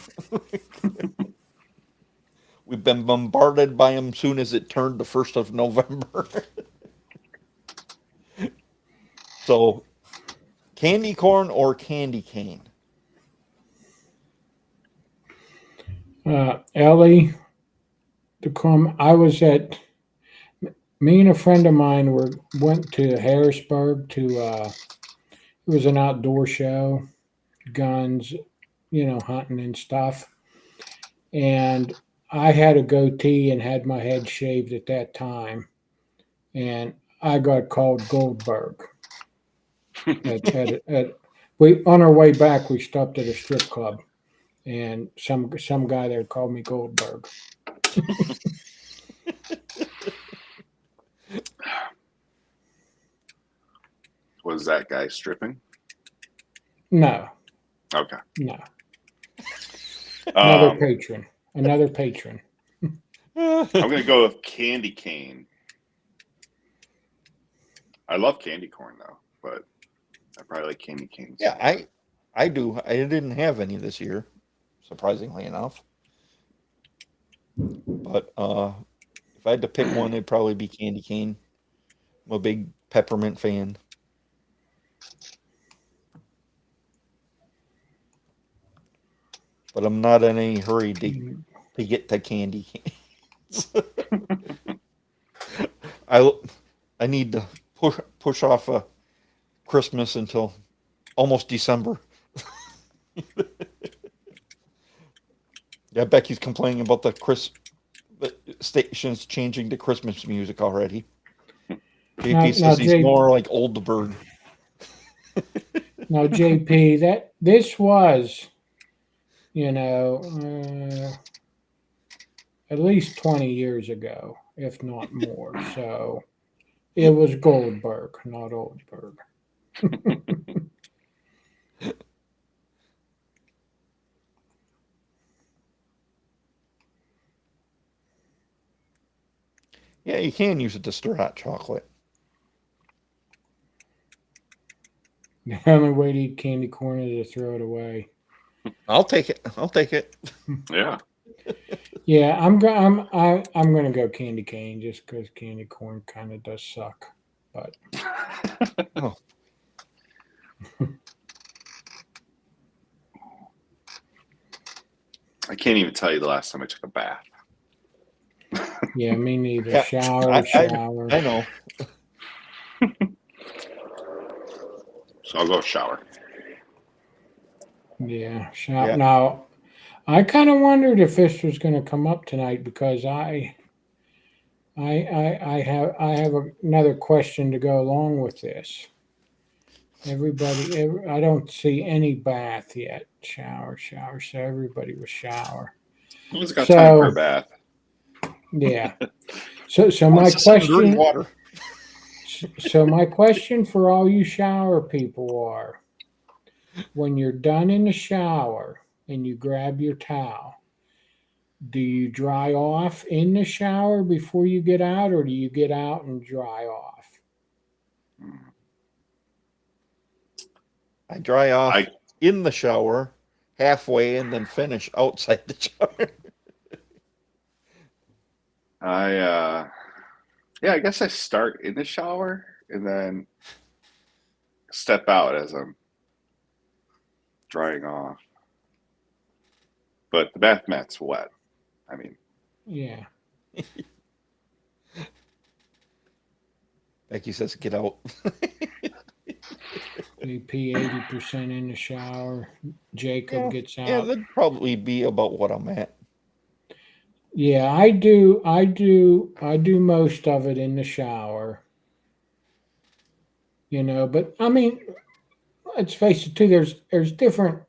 S1: We've been bombarded by them soon as it turned the 1st of November. So, candy corn or candy cane?
S3: Ellie, to come, me and a friend of mine went to Harrisburg to, it was an outdoor show, guns, hunting and stuff. And I had a goatee and had my head shaved at that time. And I got called Goldberg. We on our way back, we stopped at a strip club, and some guy there called me Goldberg.
S2: was that guy stripping?
S3: No,
S2: Okay.
S3: no, another
S2: Um,
S3: patron, another patron.
S2: I'm gonna go with candy cane. I love candy corn though, but I probably like candy cane.
S1: Yeah, I do. I didn't have any this year, surprisingly enough. But if I had to pick one, it'd probably be candy cane. I'm a big peppermint fan. But I'm not in any hurry to get to candy canes. I need to push off Christmas until almost December. Yeah, Becky's complaining about the stations changing to Christmas music already. JP says he's more like Oldberg.
S3: Now, JP, this was, at least 20 years ago, if not more. So it was Goldberg, not Oldberg.
S1: Yeah, you can use it to stir hot chocolate.
S3: The only way to eat candy corn is to throw it away.
S1: I'll take it.
S2: Yeah.
S3: Yeah, I'm gonna go candy cane just because candy corn kind of does suck. But
S1: Oh.
S2: I can't even tell you the last time I took a bath.
S3: yeah, me neither.
S1: Yeah,
S3: Shower.
S1: I know.
S2: So I'll go shower.
S3: Yeah, shower.
S1: Yeah.
S3: Now, I kind of wondered if this was going to come up tonight because I have another question to go along with this. I don't see any bath yet. Shower. So everybody was shower.
S2: Who's got time for a
S3: So
S2: bath?
S3: yeah. So my
S1: It's some dirty
S3: question.
S1: water.
S3: So my question for all you shower people are, when you're done in the shower and you grab your towel, do you dry off in the shower before you get out, or do you get out and dry off?
S1: I dry off
S2: I-
S1: in the shower halfway and then finish outside the shower.
S2: I guess I start in the shower and then step out as I'm drying off. But the bath mat's wet. I mean,
S3: Yeah.
S1: Becky says, "Get out."
S3: We pee 80% in the shower. Jacob gets out.
S1: Yeah, that'd probably be about what I'm at.
S3: Yeah, I do most of it in the shower. But I mean, let's face it too, there's different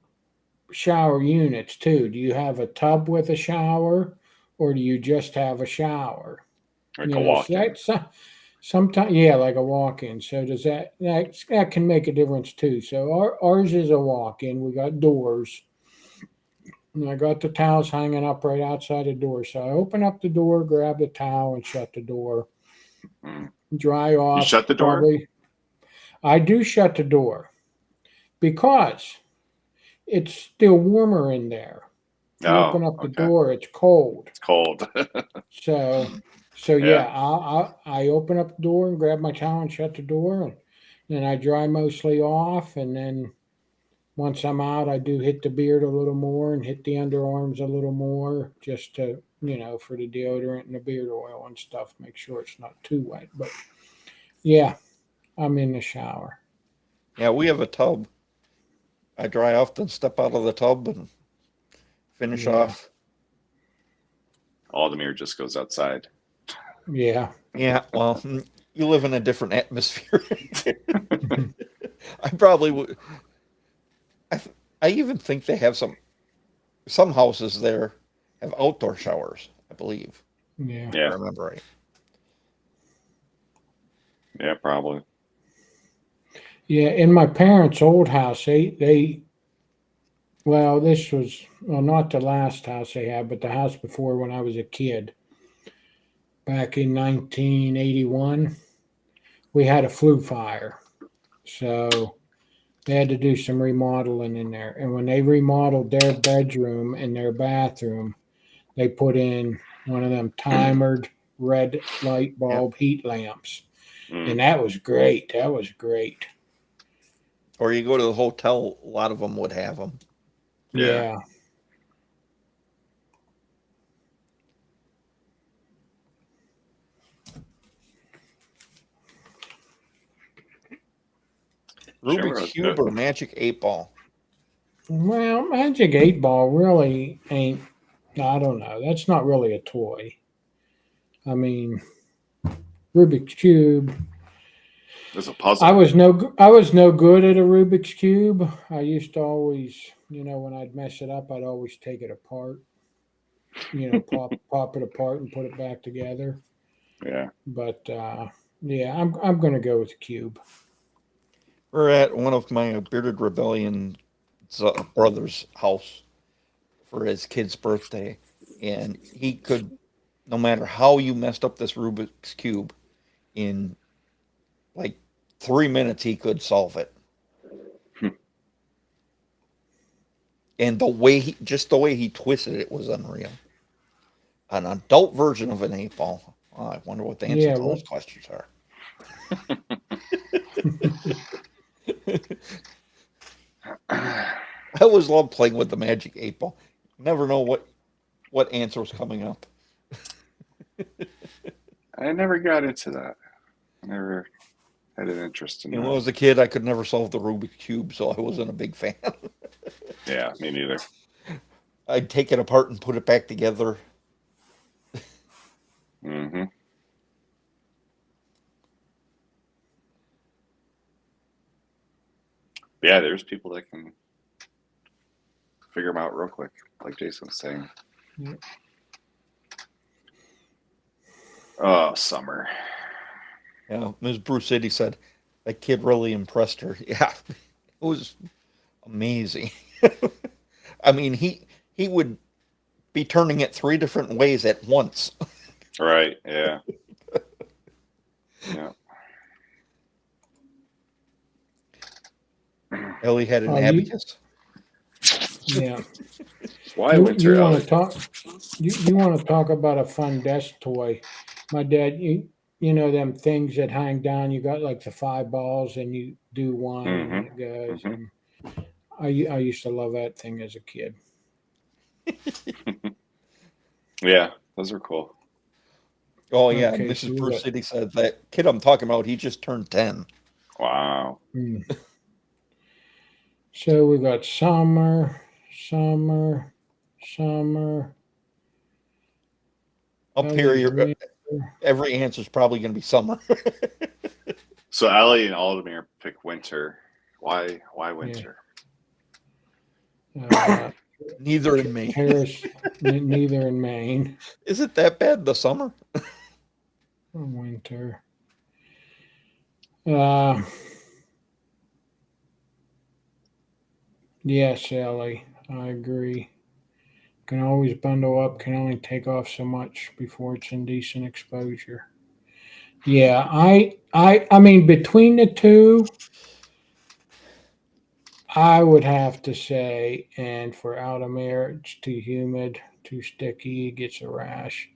S3: shower units too. Do you have a tub with a shower, or do you just have a shower?
S2: like a walk-in.
S3: Sometimes, yeah, like a walk-in. So does that can make a difference too. So ours is a walk-in. We got doors. And I got the towels hanging up right outside the door. So I open up the door, grab the towel, and shut the door. Dry off.
S2: You shut the door?
S3: Probably. I do shut the door because it's still warmer in there. You open up the door, it's cold.
S2: It's cold.
S3: So yeah, I open up the door and grab my towel and shut the door, and then I dry mostly off, and then once I'm out, I do hit the beard a little more and hit the underarms a little more, just to for the deodorant and the beard oil and stuff, make sure it's not too wet. But yeah, I'm in the shower.
S1: Yeah, we have a tub. I dry off, then step out of the tub and finish off.
S2: Aldemir just goes outside.
S3: Yeah.
S1: Yeah, well, you live in a different atmosphere. I probably would. I even think they have some houses there have outdoor showers, I believe.
S3: Yeah.
S1: If I remember right.
S2: Yeah, probably.
S3: Yeah, in my parents' old house, this was not the last house they had, but the house before when I was a kid. Back in 1981, we had a flue fire, so they had to do some remodeling in there. And when they remodeled their bedroom and their bathroom, they put in one of them timered red light bulb heat lamps, and that was great.
S1: Or you go to the hotel, a lot of them would have them.
S3: Yeah.
S1: Rubik's Cube or Magic 8 Ball?
S3: Well, Magic 8 Ball really ain't, I don't know. That's not really a toy. I mean, Rubik's Cube.
S2: It's a puzzle.
S3: I was no good at a Rubik's Cube. I used to always, when I'd mess it up, I'd always take it apart. Pop it apart and put it back together.
S2: Yeah.
S3: But yeah, I'm going to go with cube.
S1: We're at one of my Bearded Rebellion's brother's house for his kid's birthday, and he could, no matter how you messed up this Rubik's Cube, in like 3 minutes he could solve it. And the way he twisted it was unreal. An adult version of an 8-ball. Oh, I wonder what the answer
S3: Yeah,
S1: to
S3: what-
S1: those questions are. I always love playing with the magic 8-ball. Never know what answer was coming up.
S2: I never got into that. I never had an interest in
S1: When I
S2: that.
S1: was a kid, I could never solve the Rubik's Cube, so I wasn't a big fan.
S2: Yeah, me neither.
S1: I'd take it apart and put it back together.
S2: Hmm. Yeah, there's people that can figure them out real quick, like Jason was saying.
S3: Yeah.
S2: Oh, summer.
S1: Yeah, Ms. Bruce City said that kid really impressed her. Yeah, it was amazing. I mean, he would be turning it 3 different ways at once.
S2: Right, yeah. Yeah.
S1: Ellie had an
S3: Oh, you-
S1: abacus.
S3: Yeah.
S2: Why
S3: you
S2: winter,
S3: want
S2: Ellie?
S3: to talk? You want to talk about a fun desk toy? My dad, you know them things that hang down. You got like the 5 balls, and you do one, and then it goes.
S2: Mhm.
S3: And I used to love that thing as a kid.
S2: Yeah, those are cool.
S1: Oh yeah,
S3: Okay,
S1: Mrs.
S3: so
S1: Bruce
S3: what?
S1: City said that kid I'm talking about. He just turned 10.
S2: Wow.
S3: Hmm. So we got summer.
S1: Up
S3: Ellie
S1: here,
S3: winter.
S1: every answer is probably going to be summer.
S2: So Ellie and Aldemir pick winter. Why winter?
S1: Neither in Maine.
S3: Harris, neither in Maine.
S1: Is it that bad? The summer?
S3: Winter. Yes, Ellie, I agree. Can always bundle up, can only take off so much before it's indecent exposure. Yeah, I mean between the two, I would have to say, and for Altamere, it's too humid, too sticky, it gets a rash.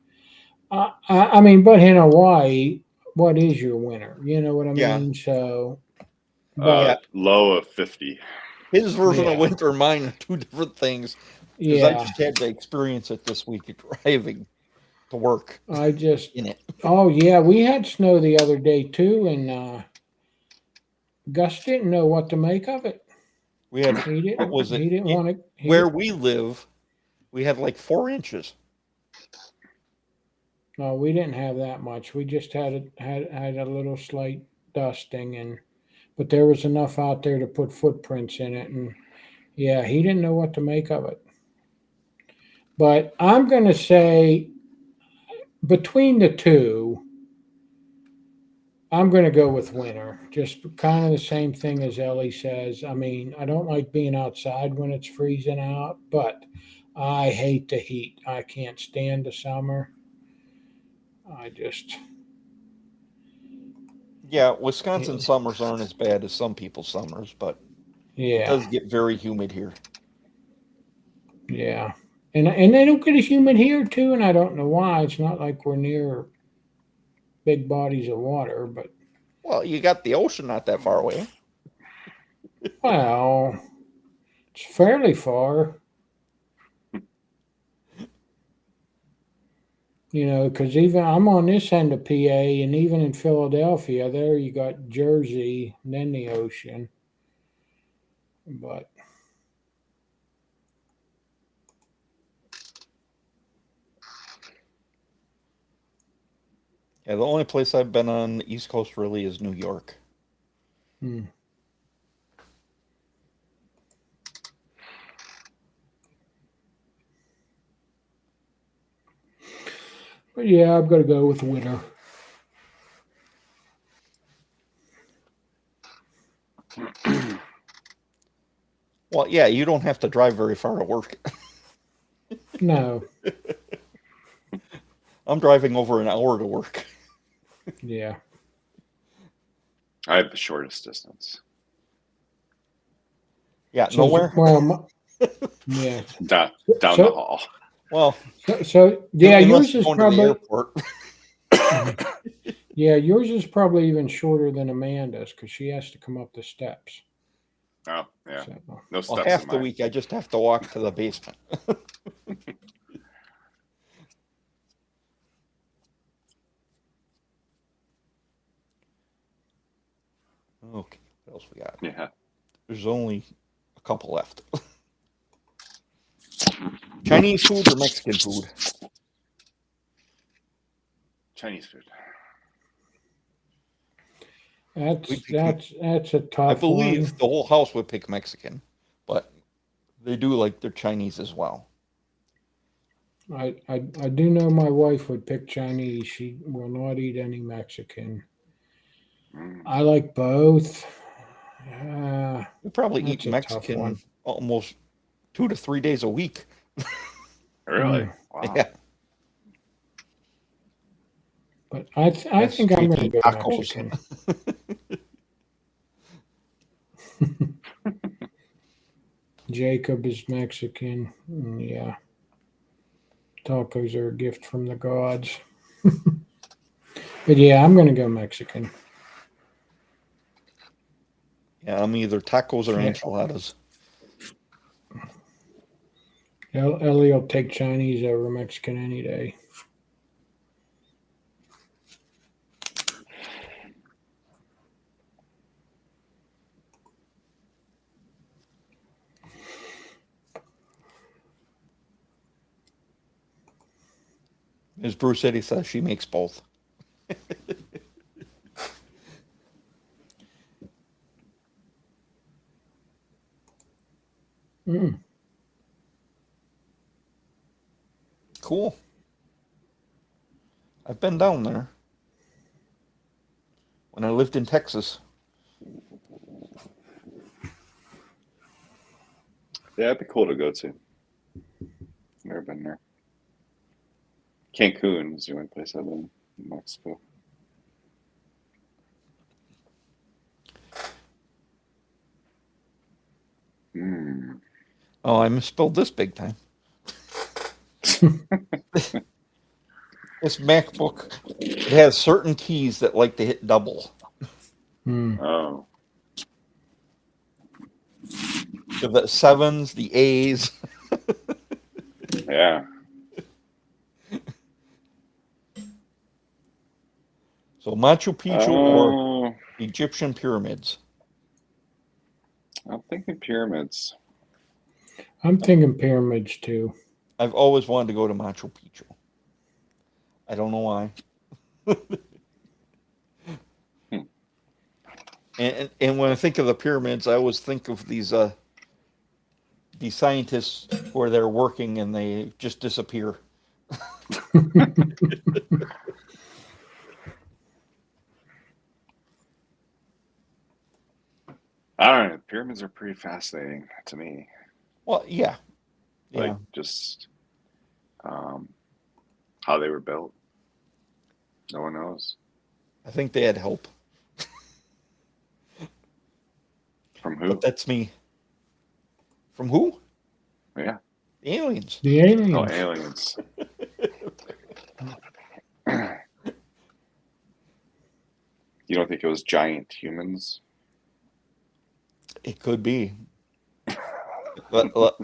S3: I mean, but in Hawaii, what is your winter? You know what I
S1: Yeah.
S3: mean? So, but
S2: Low of 50.
S1: His version
S3: Yeah.
S1: of winter and mine are 2 different things. Because I
S3: yeah,
S1: just had to experience it this week driving to work
S3: I just
S1: in it.
S3: Oh yeah, we had snow the other day too, and Gus didn't know what to make of it.
S1: We had,
S3: He didn't.
S1: what was it?
S3: He didn't want to.
S1: Where we live, we had like 4 inches.
S3: No, we didn't have that much. We just had a little slight dusting, but there was enough out there to put footprints in it, and yeah, he didn't know what to make of it. But I'm going to say between the two, I'm going to go with winter. Just kind of the same thing as Ellie says. I mean, I don't like being outside when it's freezing out, but I hate the heat. I can't stand the summer. I just,
S1: Yeah, Wisconsin summers aren't as bad as some people's summers, but it
S3: yeah,
S1: does get very humid here.
S3: yeah. And they don't get as humid here too, and I don't know why. It's not like we're near big bodies of water, but
S1: Well, you got the ocean not that far away.
S3: well, it's fairly far. You know, because even I'm on this end of PA, and even in Philadelphia, there you got Jersey and then the ocean. But
S1: Yeah, the only place I've been on the East Coast really is New York.
S3: But yeah, I've got to go with winter.
S1: Well, yeah, you don't have to drive very far to work.
S3: No,
S1: I'm driving over an hour to work.
S3: yeah.
S2: I have the shortest distance.
S1: Yeah,
S3: So,
S1: nowhere.
S3: Well, yeah.
S2: Down
S3: So-
S2: the hall.
S1: Well,
S3: So yeah,
S1: unless
S3: yours
S1: you're
S3: is
S1: going to the
S3: probably
S1: airport.
S3: yeah, yours is probably even shorter than Amanda's because she has to come up the steps.
S2: Oh, yeah.
S3: So,
S2: No
S1: Well,
S2: steps
S1: half
S2: in
S1: the
S2: mine.
S1: week I just have to walk to the basement. Okay, what else we got?
S2: Yeah.
S1: There's only a couple left. Chinese food or Mexican food?
S2: Chinese food.
S3: that's a tough
S1: I believe
S3: one.
S1: the whole house would pick Mexican, but they do like their Chinese as well.
S3: I do know my wife would pick Chinese. She will not eat any Mexican.
S2: Mm.
S3: I like both.
S1: We probably
S3: That's
S1: eat
S3: a tough
S1: Mexican
S3: one.
S1: almost 2 to 3 days a week.
S2: Really? Wow.
S1: Yeah,
S3: But I
S1: Yes,
S3: think I'm going to
S1: eat
S3: go
S1: tacos.
S3: Mexican. Jacob is Mexican. Yeah. Tacos are a gift from the gods. But yeah, I'm going to go Mexican.
S1: Yeah, I'm either tacos or
S3: Yeah.
S1: enchiladas.
S3: Ellie will take Chinese over Mexican any day.
S1: As Bruce said, he says she makes both.
S3: Mm.
S1: Cool. I've been down there when I lived in Texas.
S2: Yeah, it'd be cool to go to. Never been there. Cancun is the only place I've been in Mexico. Mm.
S1: Oh, I misspelled this big time. This MacBook, it has certain keys that like to hit double.
S3: Mm.
S2: Oh.
S1: The 7s, the A's.
S2: Yeah.
S1: So Machu Picchu or
S2: Oh,
S1: Egyptian pyramids.
S2: I'm thinking pyramids.
S3: I'm thinking pyramids too.
S1: I've always wanted to go to Machu Picchu. I don't know why. And when I think of the pyramids, I always think of these scientists who are there working and they just disappear.
S2: I don't know. Pyramids are pretty fascinating to me.
S1: Well, yeah.
S2: Like just how they were built. No one knows.
S1: I think they had help.
S2: From who?
S1: But that's me. From who?
S2: Yeah.
S1: The aliens.
S3: The aliens.
S2: Oh, aliens. You don't think it was giant humans?
S1: It could be. But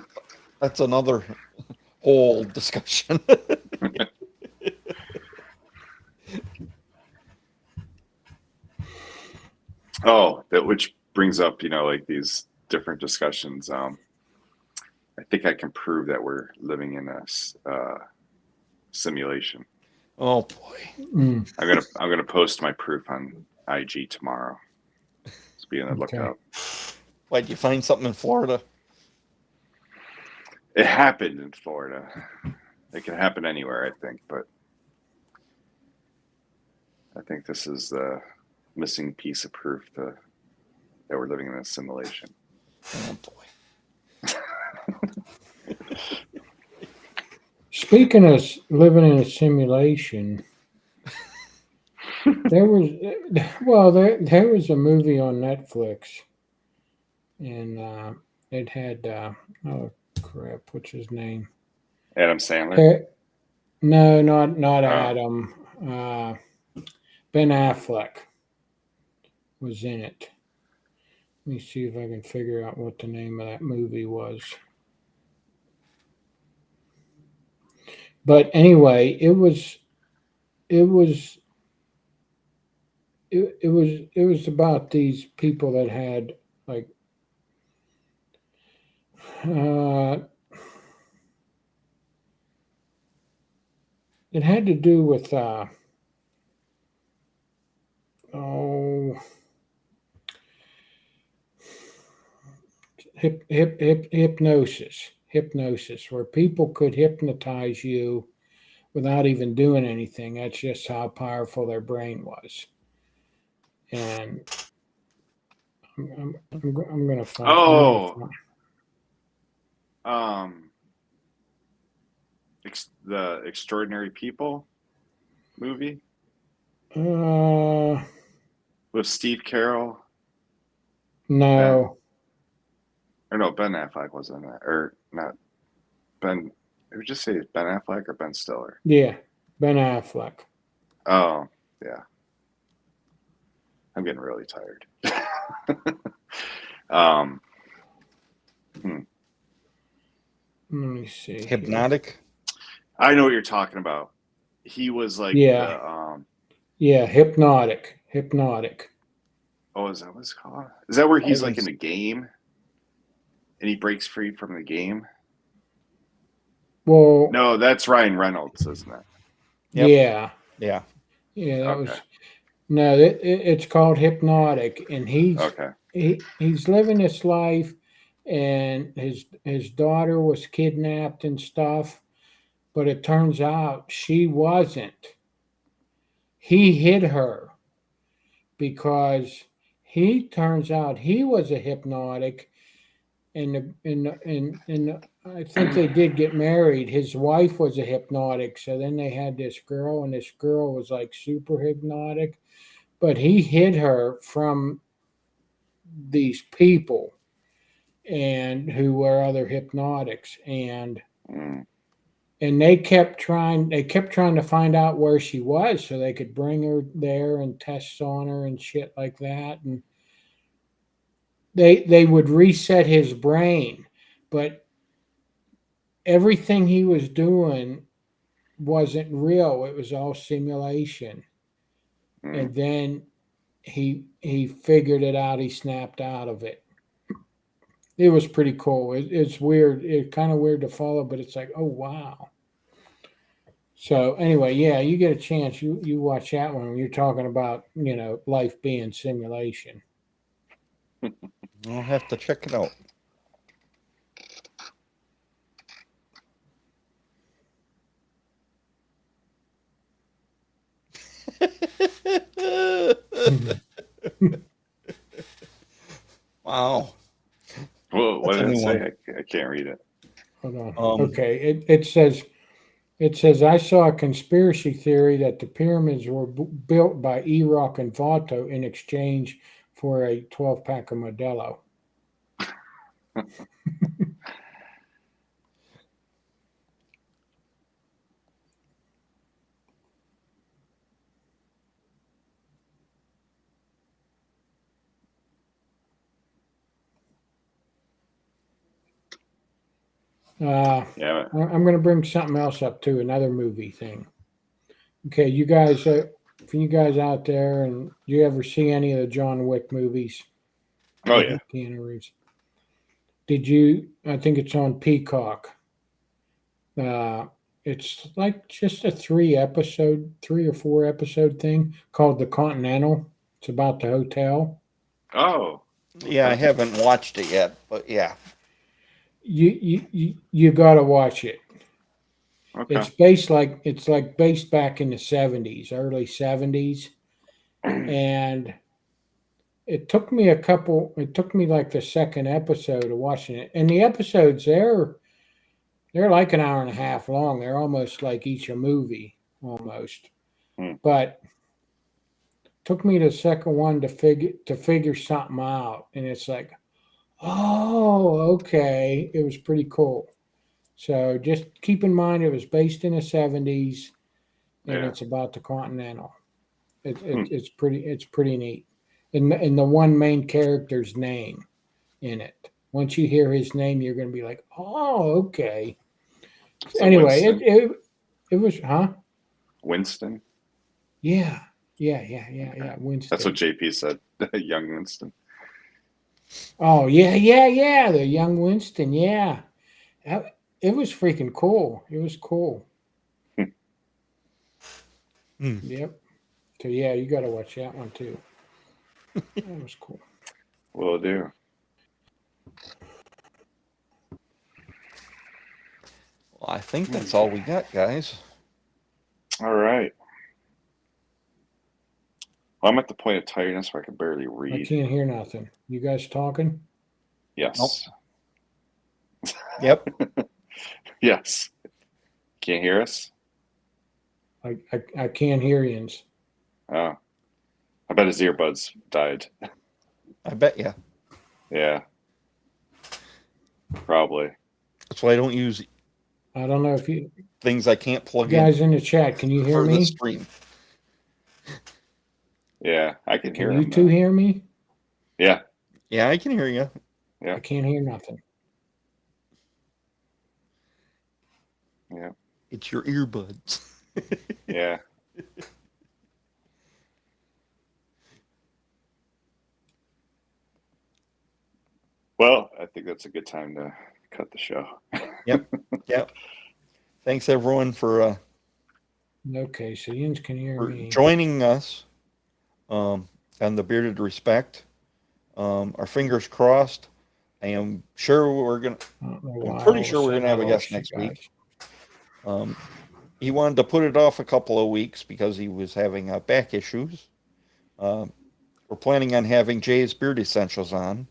S1: that's another whole discussion.
S2: Oh, that which brings up, like these different discussions. I think I can prove that we're living in a simulation.
S1: Oh boy.
S3: Mm.
S2: I'm gonna post my proof on IG tomorrow. Just be on the
S3: Okay.
S2: lookout.
S1: Why'd you find something in Florida?
S2: It happened in Florida. It can happen anywhere, I think, but I think this is the missing piece of proof that we're living in a simulation.
S1: Oh boy.
S3: Speaking of living in a simulation, there was a movie on Netflix, and it had oh crap, what's his name?
S2: Adam Sandler.
S3: No, not
S2: Oh.
S3: Adam. Ben Affleck was in it. Let me see if I can figure out what the name of that movie was. But anyway, it was about these people that had like it had to do with hypnosis, where people could hypnotize you without even doing anything. That's just how powerful their brain was. And I'm gonna find.
S2: Oh, the Extraordinary People movie
S3: No.
S2: with Steve Carell.
S3: No.
S2: Or no, Ben Affleck was in that, or not Ben. It would just say Ben Affleck or Ben Stiller.
S3: Yeah, Ben Affleck.
S2: Oh, yeah. I'm getting really tired.
S3: Let me see.
S1: Hypnotic.
S2: I know what you're talking about. He was like,
S3: Yeah. Yeah, hypnotic.
S2: Oh, is that what it's called? Is that where he's like
S1: Haven't-
S2: in a game, and he breaks free from the game?
S3: Well,
S2: No, that's Ryan Reynolds, isn't it?
S1: Yep.
S3: yeah,
S1: Yeah.
S3: that
S2: Okay.
S3: was no. It's called Hypnotic, and
S2: Okay.
S3: he's living this life, and his daughter was kidnapped and stuff, but it turns out she wasn't. He hid her because he turns out he was a hypnotic, and I think they did get married. His wife was a hypnotic, so then they had this girl, and this girl was like super hypnotic, but he hid her from these people and who were other hypnotics, and
S2: Mm.
S3: they kept trying to find out where she was so they could bring her there and tests on her and shit like that, and they would reset his brain, but everything he was doing wasn't real. It was all simulation.
S2: Mm.
S3: And then he figured it out. He snapped out of it. It was pretty cool. It's weird. It's kind of weird to follow, but it's like, oh wow. So anyway, yeah, you get a chance, you watch that one when you're talking about, life being simulation.
S1: I'll have to check it out. Wow.
S2: Whoa, what
S1: That's a
S2: did it
S1: new
S2: say? I can't read it.
S3: Hold on.
S1: Um,
S3: Okay, it says I saw a conspiracy theory that the pyramids were built by Erock and Vato in exchange for a 12-pack of Modelo.
S2: Yeah.
S3: I'm going to bring something else up too, another movie thing. Okay, you guys, for you guys out there, and do you ever see any of the John Wick movies?
S2: Oh yeah.
S3: Keanu Reeves. Did you? I think it's on Peacock. It's like just a 3 or 4 episode thing called The Continental. It's about the hotel.
S2: Oh.
S1: yeah, I haven't watched it yet, but yeah.
S3: You got to watch it.
S2: Okay.
S3: It's based back in the 70s, early 70s, and it took me like the second episode of watching it, and the episodes they're like an hour and a half long. They're almost like each a movie almost.
S2: Hmm.
S3: But took me the second one to figure something out, and it's like, oh, okay. It was pretty cool. So just keep in mind it was based in the 70s, and
S2: Yeah.
S3: it's about the Continental.
S2: Hmm.
S3: It's pretty neat. And the one main character's name in it. Once you hear his name, you're going to be like, oh, okay.
S2: So
S3: Anyway,
S2: Winston.
S3: it was, huh?
S2: Winston.
S3: Yeah. Winston.
S2: That's what JP said. Young Winston.
S3: Oh, yeah. The young Winston. Yeah. It was freaking cool. It was cool.
S1: Hmm.
S3: Yep. So, yeah, you got to watch that one too. That was cool.
S2: Will do.
S1: Well, I think that's all we got, guys.
S2: All right. Well, I'm at the point of tiredness where I can barely
S3: I
S2: read.
S3: can't hear nothing. You guys talking?
S2: Yes.
S1: Yep.
S2: Yes. Can't hear us?
S3: I can't hear yins.
S2: Oh. I bet his earbuds died.
S1: I bet you.
S2: Yeah. Probably.
S1: That's why I don't use
S3: I don't know if you
S1: things I can't plug
S3: guys in the chat, can you
S1: in
S3: hear
S1: for the
S3: me?
S1: stream.
S2: Yeah, I can hear
S3: Can you
S2: him.
S3: two
S2: now.
S3: hear me?
S2: Yeah.
S1: Yeah, I can hear you.
S2: Yeah.
S3: I can't hear nothing.
S2: Yeah.
S1: It's your earbuds.
S2: Yeah. Well, I think that's a good time to cut the show.
S1: Yep. Thanks everyone for
S3: Okay, so yins can hear me.
S1: joining us on the Bearded Respect. Our fingers crossed. I am sure we're gonna.
S3: I don't know
S1: I'm
S3: why
S1: pretty
S3: all of
S1: sure we're
S3: sudden
S1: gonna have
S3: I
S1: a guest
S3: lost you
S1: next
S3: guys.
S1: week. He wanted to put it off a couple of weeks because he was having back issues. We're planning on having Jay's Beard Essentials on.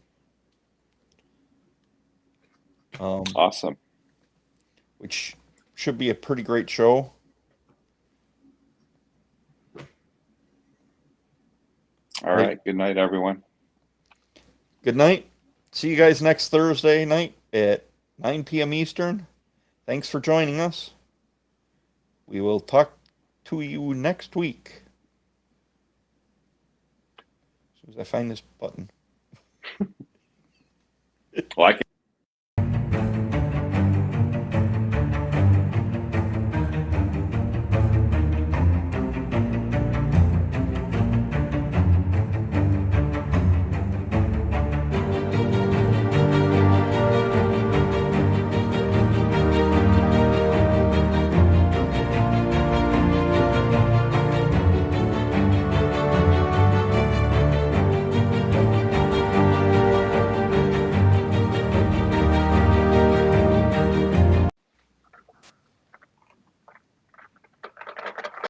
S2: Awesome.
S1: Which should be a pretty great show.
S2: All right. Good night, everyone.
S1: Good night. See you guys next Thursday night at 9 p.m. Eastern. Thanks for joining us. We will talk to you next week. As soon as I find this button.
S2: Well, I can